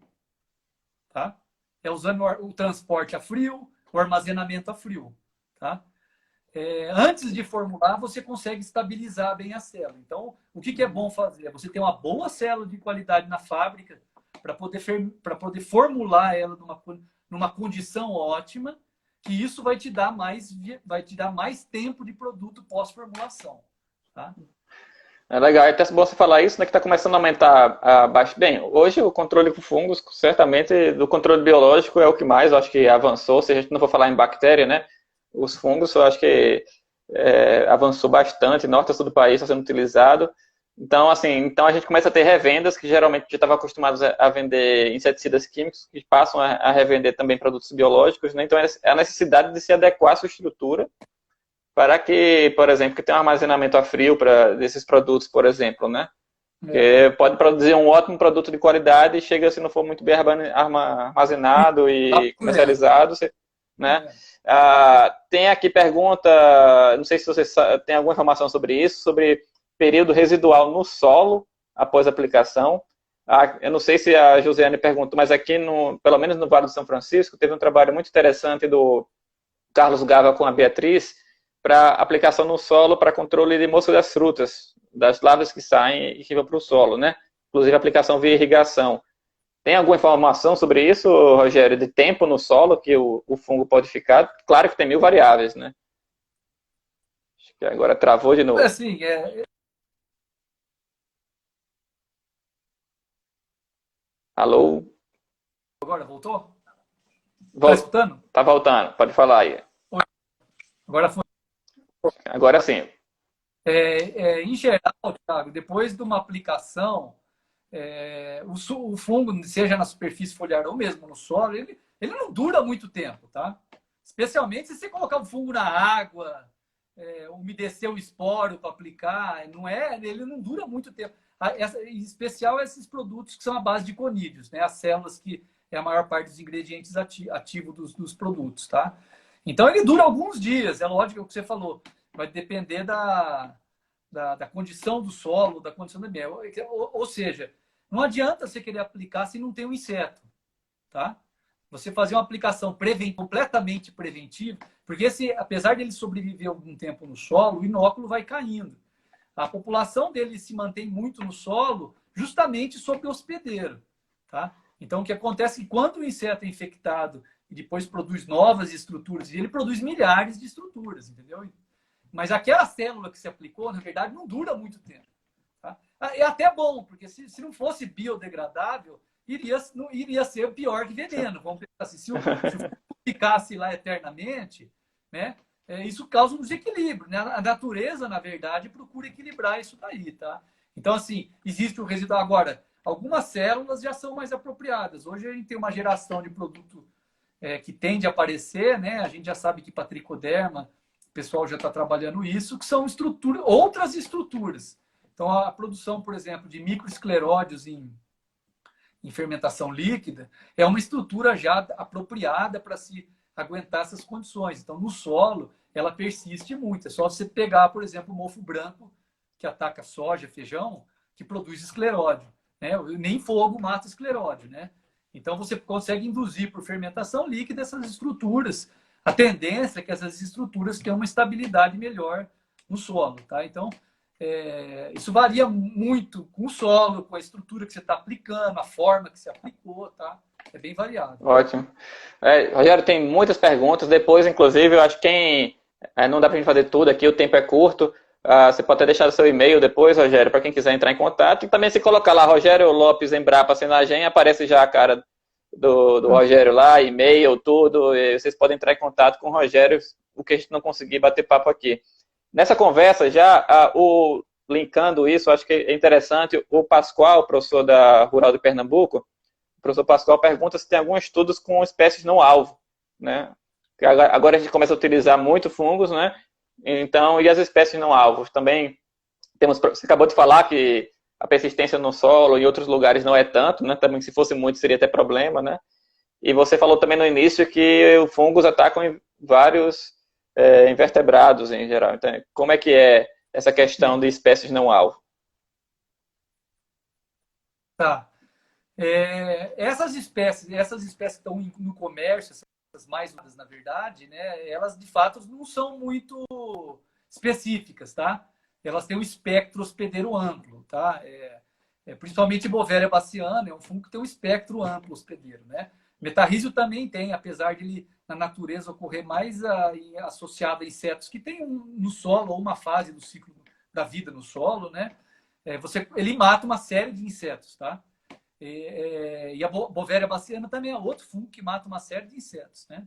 S2: Tá? É usando o transporte a frio, o armazenamento a frio. Tá? Antes de formular, você consegue estabilizar bem a célula. Então, o que é bom fazer? Você ter uma boa célula de qualidade na fábrica para poder formular ela numa condição ótima, que isso vai te dar mais tempo de produto pós-formulação. Tá?
S1: É legal, é até bom você falar isso, né, que está começando a aumentar Bem, hoje o controle com fungos, certamente, do controle biológico é o que mais, eu acho que avançou, se a gente não for falar em bactéria, né, os fungos, eu acho que avançou bastante, norte a sul do país está sendo utilizado. Então, assim, a gente começa a ter revendas que geralmente já estavam acostumados a vender inseticidas químicos, que passam a revender também produtos biológicos, né? Então, é a necessidade de se adequar à sua estrutura para que, por exemplo, que tenha um armazenamento a frio desses produtos, por exemplo, né? Porque pode produzir um ótimo produto de qualidade e chega, se não for muito bem armazenado e comercializado, né? Tem aqui pergunta, não sei se você tem alguma informação sobre isso, sobre período residual no solo após a aplicação. Eu não sei se a Josiane perguntou, mas aqui, pelo menos no Vale do São Francisco, teve um trabalho muito interessante do Carlos Gava com a Beatriz para aplicação no solo para controle de mosca das frutas, das larvas que saem e que vão para o solo, né? Inclusive aplicação via irrigação. Tem alguma informação sobre isso, Rogério, de tempo no solo que o fungo pode ficar? Claro que tem mil variáveis, né? Acho que agora travou de novo.
S2: Assim,
S1: Alô?
S2: Agora voltou? Tá escutando?
S1: Tá voltando, pode falar aí.
S2: Agora foi.
S1: Agora sim.
S2: Em geral, Thiago, depois de uma aplicação, o fungo, seja na superfície foliar ou mesmo no solo, ele não dura muito tempo, tá? Especialmente se você colocar o fungo na água, umedecer o esporo para aplicar, ele não dura muito tempo. Em especial esses produtos que são à base de conídeos, né? As células que é a maior parte dos ingredientes ativos dos produtos, tá? Então ele dura alguns dias, é lógico o que você falou, vai depender da condição do solo, da condição do ambiente. Ou seja, não adianta você querer aplicar se não tem um inseto, tá? Você fazer uma aplicação completamente preventiva, porque apesar dele sobreviver algum tempo no solo, o inóculo vai caindo. A população dele se mantém muito no solo justamente sob o hospedeiro, tá? Então, o que acontece é que quando o inseto é infectado e depois produz novas estruturas, e ele produz milhares de estruturas, entendeu? Mas aquela célula que se aplicou, na verdade, não dura muito tempo. Tá? É até bom, porque se não fosse biodegradável, iria ser pior que veneno. Vamos pensar assim, se o ficasse lá eternamente, né, isso causa um desequilíbrio. Né? A natureza, na verdade, procura equilibrar isso daí. Tá? Então, assim, existe o residual. Agora, algumas células já são mais apropriadas. Hoje a gente tem uma geração de produto que tende a aparecer, né? A gente já sabe que para tricoderma, o pessoal já está trabalhando isso, que são outras estruturas. Então, a produção, por exemplo, de microescleródios em fermentação líquida é uma estrutura já apropriada para se aguentar essas condições. Então, no solo, ela persiste muito. É só você pegar, por exemplo, o mofo branco, que ataca soja, feijão, que produz escleródio. Né? Nem fogo mata escleródio, né? Então, você consegue induzir por fermentação líquida essas estruturas. A tendência é que essas estruturas tenham uma estabilidade melhor no solo, tá? Então, isso varia muito com o solo, com a estrutura que você está aplicando, a forma que você aplicou, tá? É bem variado.
S1: Ótimo. Rogério, tem muitas perguntas. Depois, inclusive, eu acho que não dá para a gente fazer tudo aqui, o tempo é curto. Você pode até deixar o seu e-mail depois, Rogério, para quem quiser entrar em contato. E também se colocar lá, Rogério Lopes Embrapa Senagem, aparece já a cara do Rogério lá, e-mail, tudo. E vocês podem entrar em contato com o Rogério, o que a gente não conseguir bater papo aqui. Nessa conversa, já linkando isso, acho que é interessante, o Pascoal, professor da Rural de Pernambuco, o professor Pascoal pergunta se tem alguns estudos com espécies não alvo, né? Agora a gente começa a utilizar muito fungos, né? Então, e as espécies não alvos? Também você acabou de falar que a persistência no solo em outros lugares não é tanto, né? Também se fosse muito seria até problema, né? E você falou também no início que os fungos atacam vários invertebrados em geral. Então, como é que é essa questão de espécies não alvo?
S2: Tá. Essas espécies que estão no comércio, essas mais na verdade, né, elas de fato não são muito específicas, tá? Elas têm um espectro hospedeiro amplo, tá? Principalmente Bovéria baciana, é um fungo que tem um espectro amplo hospedeiro, né? Metarrísio também tem, apesar de ele, na natureza, ocorrer mais associado a insetos que tem no solo ou uma fase do ciclo da vida no solo, né? Ele mata uma série de insetos, tá? E a Bovéria baciana também é outro fungo que mata uma série de insetos, né?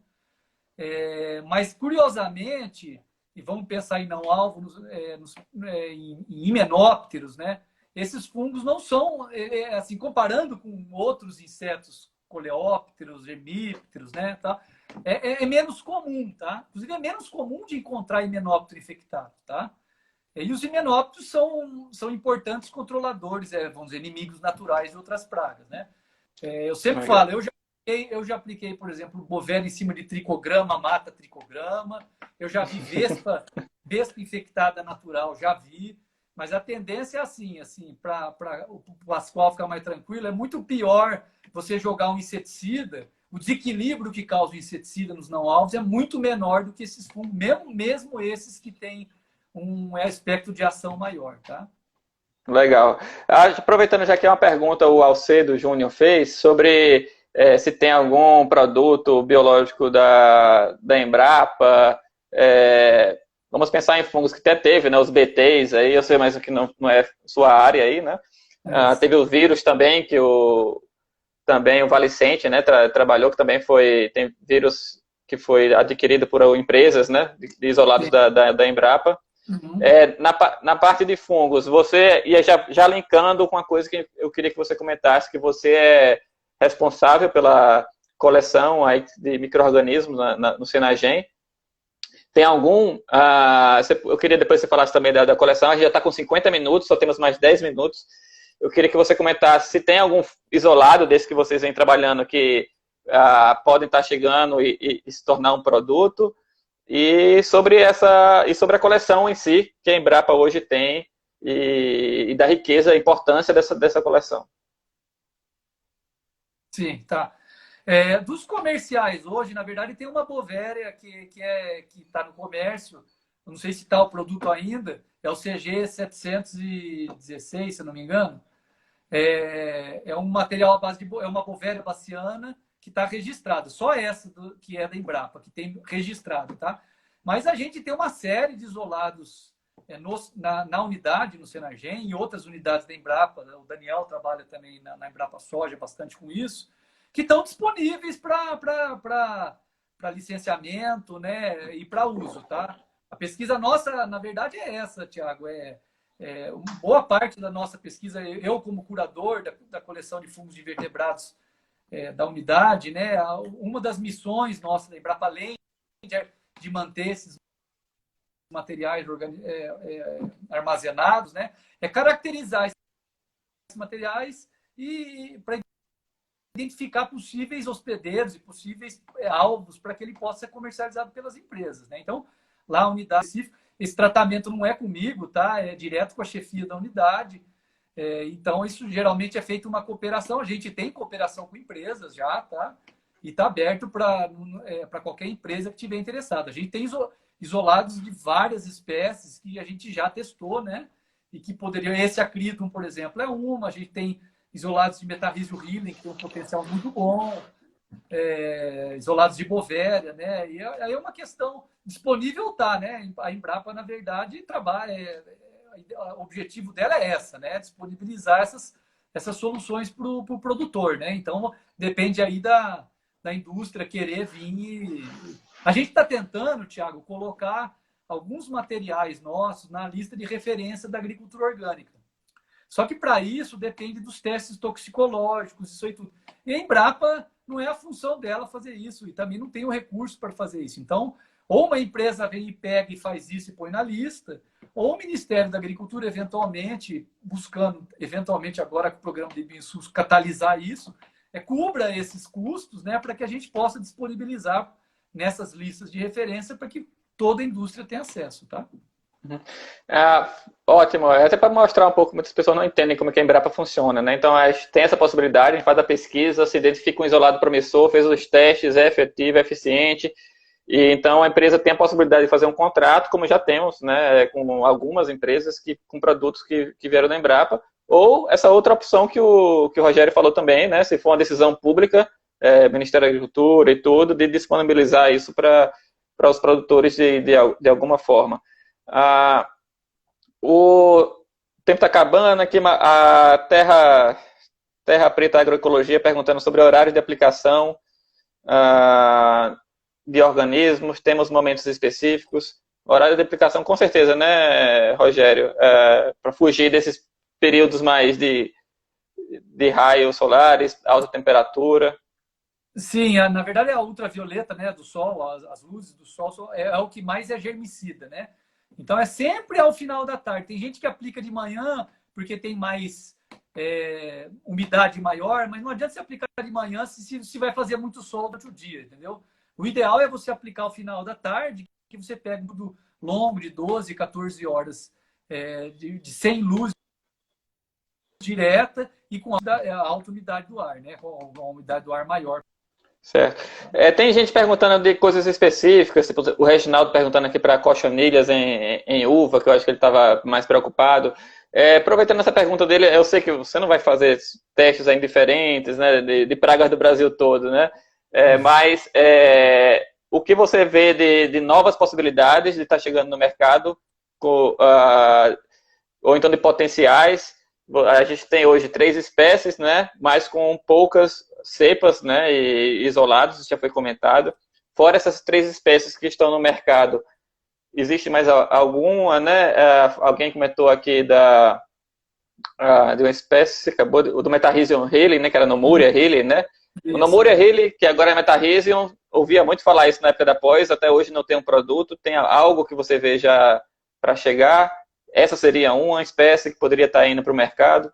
S2: Mas, curiosamente, e vamos pensar em não-alvo, em himenópteros, né? Esses fungos não são, assim, comparando com outros insetos, coleópteros, hemípteros, né? Tá? É menos comum, tá? Inclusive, é menos comum de encontrar himenóptero infectado, tá? E os himenópteros são importantes controladores, vamos dizer, inimigos naturais de outras pragas, né? Eu sempre falo, eu já apliquei, por exemplo, Bovéria em cima de tricograma, mata tricograma. Eu já vi vespa infectada natural, já vi. Mas a tendência é assim para o Pascoal ficar mais tranquilo, é muito pior você jogar um inseticida. O desequilíbrio que causa o inseticida nos não-alvos é muito menor do que esses fungos, mesmo esses que têm um espectro de ação maior, tá?
S1: Legal. Aproveitando já que é uma pergunta o Alcedo Júnior fez sobre se tem algum produto biológico da Embrapa. Vamos pensar em fungos que até teve, né? Os BTs aí, eu sei, mas que não é sua área aí, né? Teve o vírus também, que também o Valicente, né? Trabalhou, que também tem vírus que foi adquirido por empresas, né? Isolados da Embrapa.
S2: Uhum.
S1: Na parte de fungos, você ia já linkando com uma coisa que eu queria que você comentasse, que você é responsável pela coleção aí de micro-organismos no Senagem. Tem algum... eu queria depois que você falasse também da coleção, a gente já está com 50 minutos, só temos mais 10 minutos. Eu queria que você comentasse se tem algum isolado desse que vocês vêm trabalhando que podem estar chegando e se tornar um produto, e sobre a coleção em si, que a Embrapa hoje tem, e da riqueza, a importância dessa coleção.
S2: Sim, tá. Dos comerciais hoje, na verdade, tem uma Bovéria que está no comércio. Eu não sei se está o produto ainda. É o CG 716, se eu não me engano. É um material à base é uma Bovéria baciana que está registrada. Só essa que é da Embrapa, que tem registrado, tá? Mas a gente tem uma série de isolados na unidade, no Senagem, e outras unidades da Embrapa. O Daniel trabalha também na Embrapa Soja bastante com isso, que estão disponíveis para licenciamento, né, e para uso, tá? A pesquisa nossa, na verdade, é essa, Tiago. Boa parte da nossa pesquisa, eu como curador da coleção de fungos de invertebrados da unidade, né, uma das missões nossas da Embrapa, além de manter esses materiais armazenados, né, é caracterizar esses materiais e para identificar possíveis hospedeiros e possíveis alvos para que ele possa ser comercializado pelas empresas, né? Então, lá a unidade específica, esse tratamento não é comigo, tá? É direto com a chefia da unidade. Então, isso geralmente é feito uma cooperação. A gente tem cooperação com empresas já, tá? E está aberto para qualquer empresa que estiver interessada. A gente tem isolados de várias espécies que a gente já testou, né? E que poderiam... Esse acritum, por exemplo, é uma. A gente tem isolados de Metarrhizio healing, que tem um potencial muito bom. Isolados de Bovéria, né? E aí é uma questão disponível, tá, né? A Embrapa, na verdade, trabalha... o objetivo dela é essa, né? Disponibilizar essas soluções para o produtor, né? Então, depende aí da indústria querer vir. A gente está tentando, Tiago, colocar alguns materiais nossos na lista de referência da agricultura orgânica. Só que para isso depende dos testes toxicológicos, isso aí tudo. E a Embrapa não é a função dela fazer isso, e também não tem o recurso para fazer isso. Então, ou uma empresa vem e pega e faz isso e põe na lista, ou o Ministério da Agricultura, eventualmente, buscando, eventualmente agora com o programa de BINSUS, catalisar isso, cubra esses custos, né, para que a gente possa disponibilizar nessas listas de referência para que toda a indústria tenha acesso, tá?
S1: Uhum. Ótimo, até para mostrar um pouco, muitas pessoas não entendem como que a Embrapa funciona, né? Então a gente tem essa possibilidade, a gente faz a pesquisa, se identifica um isolado promissor, fez os testes, é efetivo, é eficiente, e então a empresa tem a possibilidade de fazer um contrato, como já temos, né, com algumas empresas com produtos que vieram da Embrapa, ou essa outra opção que o Rogério falou também, né, se for uma decisão pública, Ministério da Agricultura e tudo, de disponibilizar isso para os produtores de alguma forma. O tempo está acabando aqui, a Terra Preta Agroecologia perguntando sobre horários de aplicação de organismos, temos momentos específicos. Horário de aplicação, com certeza, né, Rogério? Para fugir desses períodos mais de raios solares, alta temperatura.
S2: Sim, na verdade a ultravioleta, né, do sol, as luzes do sol é o que mais é germicida, né? Então é sempre ao final da tarde. Tem gente que aplica de manhã porque tem mais umidade maior, mas não adianta você aplicar de manhã se vai fazer muito sol durante o dia, entendeu? O ideal é você aplicar ao final da tarde, que você pega um período longo de 12, 14 horas sem luz direta e com a alta umidade do ar, né? Com a umidade do ar maior.
S1: Certo. Tem gente perguntando de coisas específicas, tipo, o Reginaldo perguntando aqui para cochonilhas em uva, que eu acho que ele estava mais preocupado. Aproveitando essa pergunta dele, eu sei que você não vai fazer testes aí diferentes, né, de pragas do Brasil todo, né? Mas o que você vê de novas possibilidades de estar chegando no mercado, ou então de potenciais? A gente tem hoje 3 espécies, né, mas com poucas cepas, né, e isolados, já foi comentado. Fora essas 3 espécies que estão no mercado, existe mais alguma, né? Alguém comentou aqui de uma espécie, do Metarhizium Healy, né? Que era Nomuria Healy, né? O Nomuria Healy, que agora é Metarhizium, ouvia muito falar isso na época da pós, até hoje não tem um produto. Tem algo que você veja para chegar? Essa seria uma espécie que poderia estar indo para o mercado?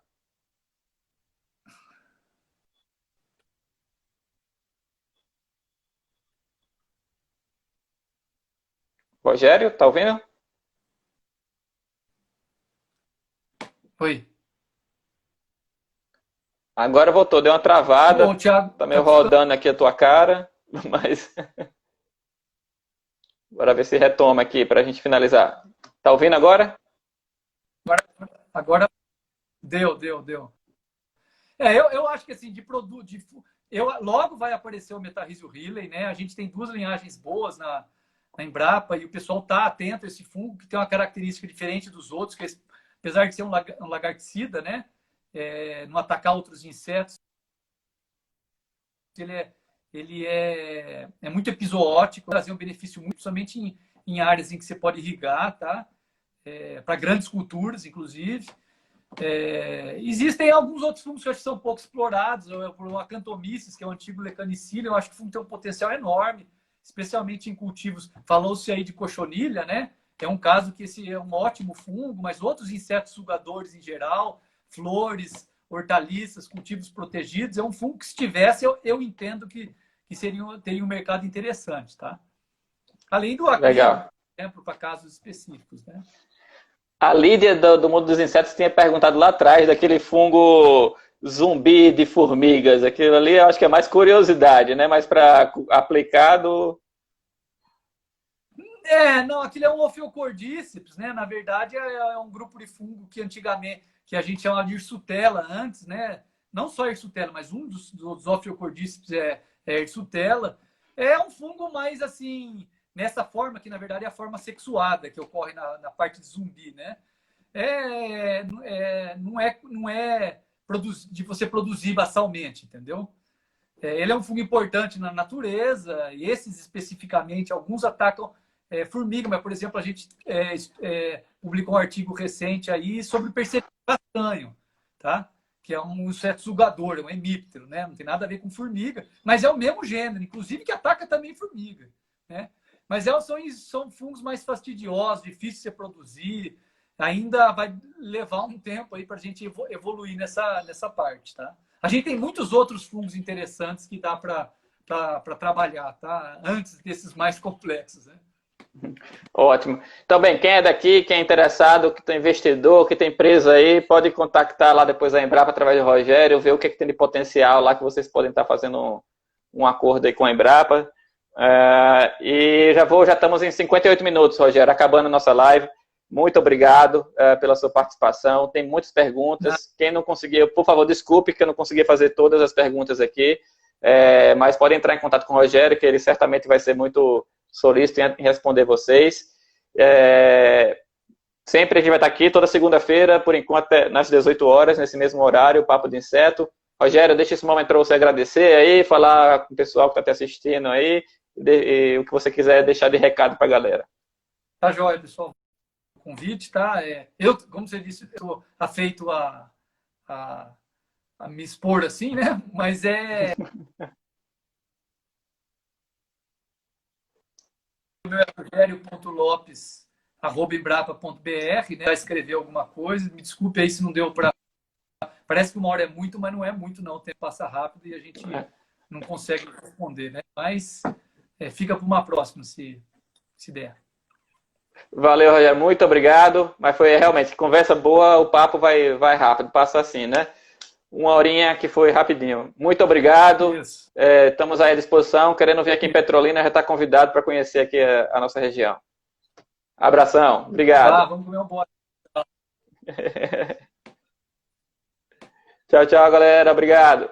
S1: Rogério, tá ouvindo?
S2: Oi.
S1: Agora voltou, deu uma travada.
S2: Ô, Thiago,
S1: Tá meio rodando aqui a tua cara, mas bora ver se retoma aqui para a gente finalizar. Tá ouvindo agora?
S2: agora deu. Eu acho que assim, de produto, logo vai aparecer o Metarhizium Riley, né? A gente tem duas linhagens boas na Embrapa e o pessoal está atento a esse fungo que tem uma característica diferente dos outros, que apesar de ser um lagarticida, né? Não atacar outros insetos, ele é muito episótico, trazer um benefício muito, somente em áreas em que você pode irrigar, tá? Para grandes culturas, inclusive. Existem alguns outros fungos que eu acho que são pouco explorados, o Acanthomyces, que é o antigo Lecanicilium, eu acho que o fungo tem um potencial enorme, especialmente em cultivos. Falou-se aí de cochonilha, né? É um caso que esse é um ótimo fungo, mas outros insetos sugadores em geral, flores, hortaliças, cultivos protegidos, é um fungo que, se tivesse, eu entendo que teria um mercado interessante, tá? Além do
S1: Legal.
S2: por exemplo, para casos específicos, né?
S1: A Lídia do Mundo dos Insetos tinha perguntado lá atrás daquele fungo zumbi de formigas. Aquilo ali eu acho que é mais curiosidade, né? Mas para aplicado.
S2: Não, aquilo é um Ophiocordyceps, né? Na verdade, é um grupo de fungo que antigamente, que a gente chamava de Hirsutella antes, né? Não só Hirsutella, mas um dos Ophiocordyceps é Hirsutella. É um fungo mais assim, nessa forma, que na verdade é a forma sexuada que ocorre na parte de zumbi, né? Não é de você produzir basalmente, entendeu? Ele é um fungo importante na natureza, e esses especificamente, alguns atacam formiga, mas, por exemplo, a gente publicou um artigo recente aí sobre percevejo castanho, tá? Que é um inseto sugador, é um hemíptero, né? Não tem nada a ver com formiga, mas é o mesmo gênero, inclusive que ataca também formiga, né? Mas são fungos mais fastidiosos, difíceis de se produzir, ainda vai levar um tempo aí para a gente evoluir nessa parte, tá? A gente tem muitos outros fungos interessantes que dá para trabalhar, tá? Antes desses mais complexos, né?
S1: Ótimo. Então, bem, quem é daqui, quem é interessado, que tem investidor, que tem empresa aí, pode contactar lá depois a Embrapa através do Rogério, ver o que tem de potencial lá que vocês podem estar fazendo um acordo aí com a Embrapa. E já estamos em 58 minutos, Rogério, acabando a nossa live. Muito obrigado pela sua participação. Tem muitas perguntas. Quem não conseguiu, por favor, desculpe que eu não consegui fazer todas as perguntas aqui, mas pode entrar em contato com o Rogério, que ele certamente vai ser muito solícito em responder vocês. Sempre a gente vai estar aqui toda segunda-feira, por enquanto, nas 18 horas, nesse mesmo horário, Papo de Inseto. Rogério, deixa esse momento para você agradecer aí, falar com o pessoal que está te assistindo aí, e o que você quiser deixar de recado para a galera.
S2: Tá joia, pessoal. O convite, tá? Eu, como você disse, estou afeito a me expor assim, né? Mas o meu é rogério.lopes@embrapa.br, né? Vai escrever alguma coisa. Me desculpe aí se não deu para. Parece que uma hora é muito, mas não é muito, não. O tempo passa rápido e a gente não consegue responder, né? Mas fica para uma próxima, se der.
S1: Valeu, Rogério. Muito obrigado. Mas foi realmente conversa boa, o papo vai rápido, passa assim, né? Uma horinha que foi rapidinho. Muito obrigado. Estamos aí à disposição. Querendo vir aqui em Petrolina, já está convidado para conhecer aqui a nossa região. Abração. Obrigado.
S2: Vamos comer um bom.
S1: Tchau, tchau, galera. Obrigado.